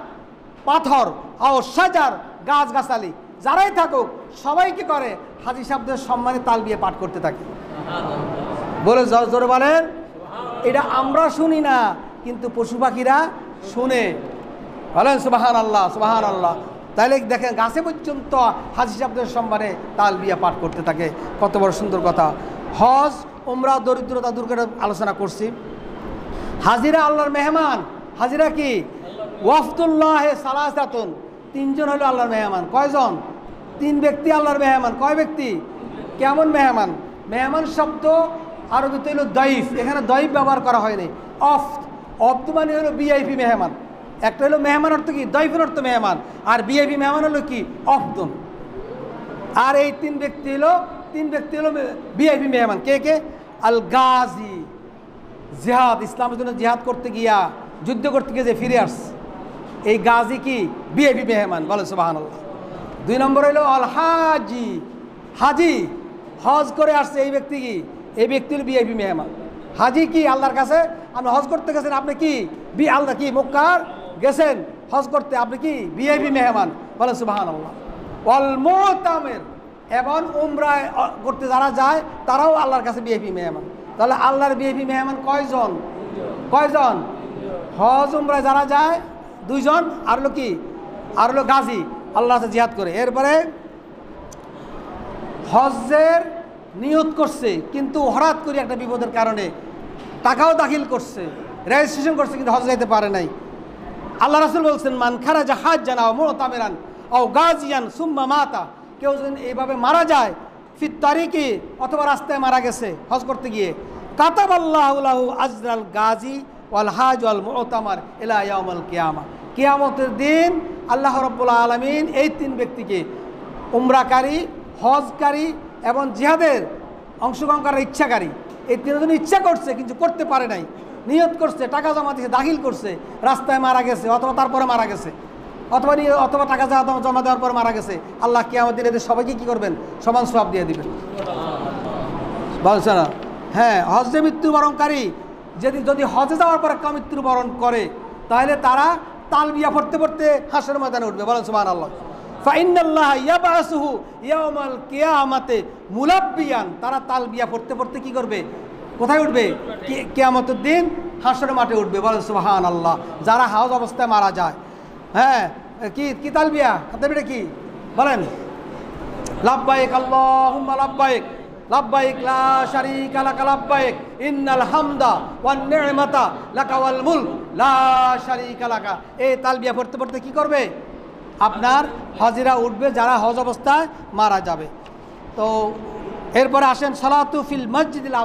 পাথর, আও শাজার, গাছগাছালি, যারাই থাকুক সবাই কি করে? হাজী সাহেবদের সম্মানে তালবিয়া পাঠ করতে থাকে। বলে জোরে বলেন। এটা আমরা শুনি না, কিন্তু পশু পাখিরা শুনে। বলেন সুবহানাল্লাহ, সুবহানাল্লাহ। তাহলে দেখেন গাছে পর্যন্ত হাজী সাহেবদের সম্মানে তালবিয়া পাঠ করতে থাকে। কত বড় সুন্দর কথা। হজ উমরা দরিদ্রতা দূর করে আলোচনা করছি। হাজিরা আল্লাহর মেহমান। হাজিরা কি? ওয়াফদুল্লাহে সালাসাতুন, তিনজন হলো আল্লাহর মেহমান। কয়জন? তিন ব্যক্তি আল্লাহর মেহমান। কয় ব্যক্তি? কেমন মেহমান? মেহমান শব্দ আরবিতে হলো দাইফ, এখানে দাইফ ব্যবহার করা হয়নি। অফদ মানে হলো ভিআইপি মেহমান। একটা হলো মেহমান অর্থ কি? দাইফের অর্থ মেহমান। আর ভিআইপি মেহমান হলো কি? অফদন। আর এই তিন ব্যক্তি হলো ভিআইপি মেহমান। কে কে? আল গাজী, জিহাদ, ইসলামের জন্য জিহাদ করতে গিয়া, যুদ্ধ করতে গিয়ে যে ফিরে আসছে, এই গাজী কি? ভিআইপি মেহমান। বলে সুবহানাল্লাহ। দুই নম্বর হলো আল হাজি, হাজি হজ করে আসছে এই ব্যক্তি কি? এই ব্যক্তি হলো ভিআইপি মেহমান। হাজি কি? আল্লাহর কাছে আপনি হজ করতে গেছেন, আপনি কি আল্লাহ কি মক্কার গেছেন হজ করতে, আপনি কি ভিআইপি মেহমান। বলে সুবহানাল্লাহ। ওয়াল মুতামির, এবং উমরা করতে যারা যায় তারাও আল্লাহর কাছে ভিআইপি মেহমান। তাহলে আল্লাহর বিএপি মেহমান কয়জন? কয়জন? হজ উমরায় যারা যায় 2 জন, আর হলো কি, আর হলো গাজী আল্লাহ জিহাদ করে। এরপরে হজের নিয়ত করছে, কিন্তু হঠাৎ করে একটা বিপদের কারণে টাকাও দাখিল করছে, রেজিস্ট্রেশন করছে, কিন্তু হজ যাইতে পারে নাই। আল্লাহ রাসূল বলছেন, মান খারাজা হাজ্জান আও মুতামিরান আও গাজিয়ান সুম্মা মাতা, কেউ যদি এইভাবে মারা যায় ফিত তারিকি, অথবা রাস্তায় মারা গেছে হজ করতে গিয়ে, কাতাবাল্লাহু লাহু আজরাল গাজী ওয়াল হাজ ওয়াল মুতামার ইলা ইয়াউমিল কিয়ামা, কিয়ামতের দিন আল্লাহ রাব্বুল আলামিন এই 3 ব্যক্তিকে, উমরাকারী, হজকারী এবং জিহাদের অংশগ্রহণ করার ইচ্ছাকারী, এই 3 জন ইচ্ছা করছে কিন্তু করতে পারে নাই, নিয়ত করছে, টাকা জমা দিয়েছে, দাখিল করছে, রাস্তায় মারা গেছে, অথবা তারপরে মারা গেছে, অথবা টাকা জমা দেওয়ার পর মারা গেছে, আল্লাহ কিয়ামতের দিনে এদের সবাইকে কী করবেন? সমান সওয়াব দিয়ে দিবেন। বলছে না? হ্যাঁ, হজে মৃত্যুবরণকারী যদি হজে যাওয়ার পর একটা মৃত্যুবরণ করে, তাহলে তারা তালবিয়া পড়তে পড়তে হাসরের ময়দানে উঠবে। বলেন সুবহানাল্লাহ। ফাইন্নাল্লাহ ইয়াবআসুহু ইয়াউমাল কিয়ামাতে মুলাব্বিয়ান, তারা তালবিয়া পড়তে পড়তে কি করবে? কোথায় উঠবে? কিয়ামতের দিন হাসরের মাঠে উঠবে। বলেন সুবহানাল্লাহ। যারা হজ অবস্থায় মারা যায়, হ্যাঁ, কি তালবিয়া তালবিয়াটা কি বলেন? লাব্বাইক আল্লাহুম্মা লাব্বাইক, লাব্বাইক লা শারীকা লাকা লাব্বাইক, ইন্নাল হামদা ওয়ান নি'মাতা লাকা ওয়াল মুলক লা শারীকা লাকা। এই তালবিয়া পড়তে পড়তে কি করবে? আপনার হাজিরা উঠবে যারা হজ অবস্থায় মারা যাবে। তো এরপরে আসেন সালাতু ফিল মসজিদিল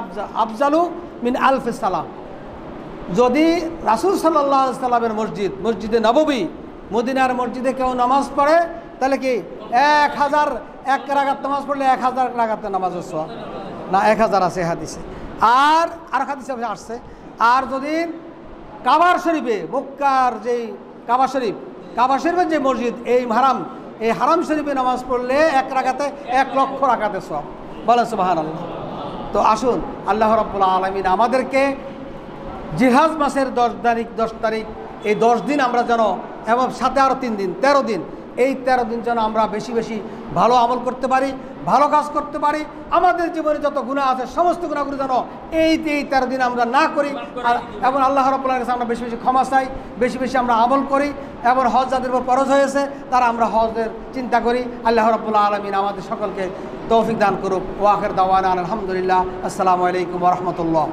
আফজালু মিন আলফি সালাম। যদি রাসূল সাল্লাল্লাহু আলাইহি সাল্লামের মসজিদে নববী, মদিনার মসজিদে কেউ নামাজ পড়ে, তাহলে কি 1001 রাকাত নামাজ পড়লে 1000 রাকাতের নামাজের সওয়াব না? 1000 আছে হাদিসে। আর হাদিসে আসছে, আর যদি কাবার শরীফে, মক্কার যেই কাবা শরীফের যে মসজিদ, এই হারাম শরীফে নামাজ পড়লে 1 রাকাতে 1 লক্ষ রাকাতের সওয়াব। বলেন সুবহানাল্লাহ। তো আসুন, আল্লাহ রাব্বুল আলামিন আমাদেরকে জিলহজ মাসের 10 তারিখ এই 10 দিন আমরা যেন, এবং সাথে আরও 3 দিন, 13 দিন, এই 13 দিন যেন আমরা বেশি বেশি ভালো আমল করতে পারি, ভালো কাজ করতে পারি। আমাদের জীবনে যত গুনাহ আছে সমস্ত গুনাহগুলো যেন এই 13 দিন আমরা না করি, এবং আল্লাহ রাব্বুল আলামিনের কাছে আমরা বেশি বেশি ক্ষমা চাই, বেশি বেশি আমরা আমল করি, এবং হজ যাদের উপর ফরজ হয়েছে তারা আমরা হজের চিন্তা করি। আল্লাহ রাব্বুল আলামিন আমাদের সকলকে তৌফিক দান করুক। ওয়া আখির দাওয়ানা আলহামদুলিল্লাহ। আসসালামু আলাইকুম ওয়া রাহমাতুল্লাহ।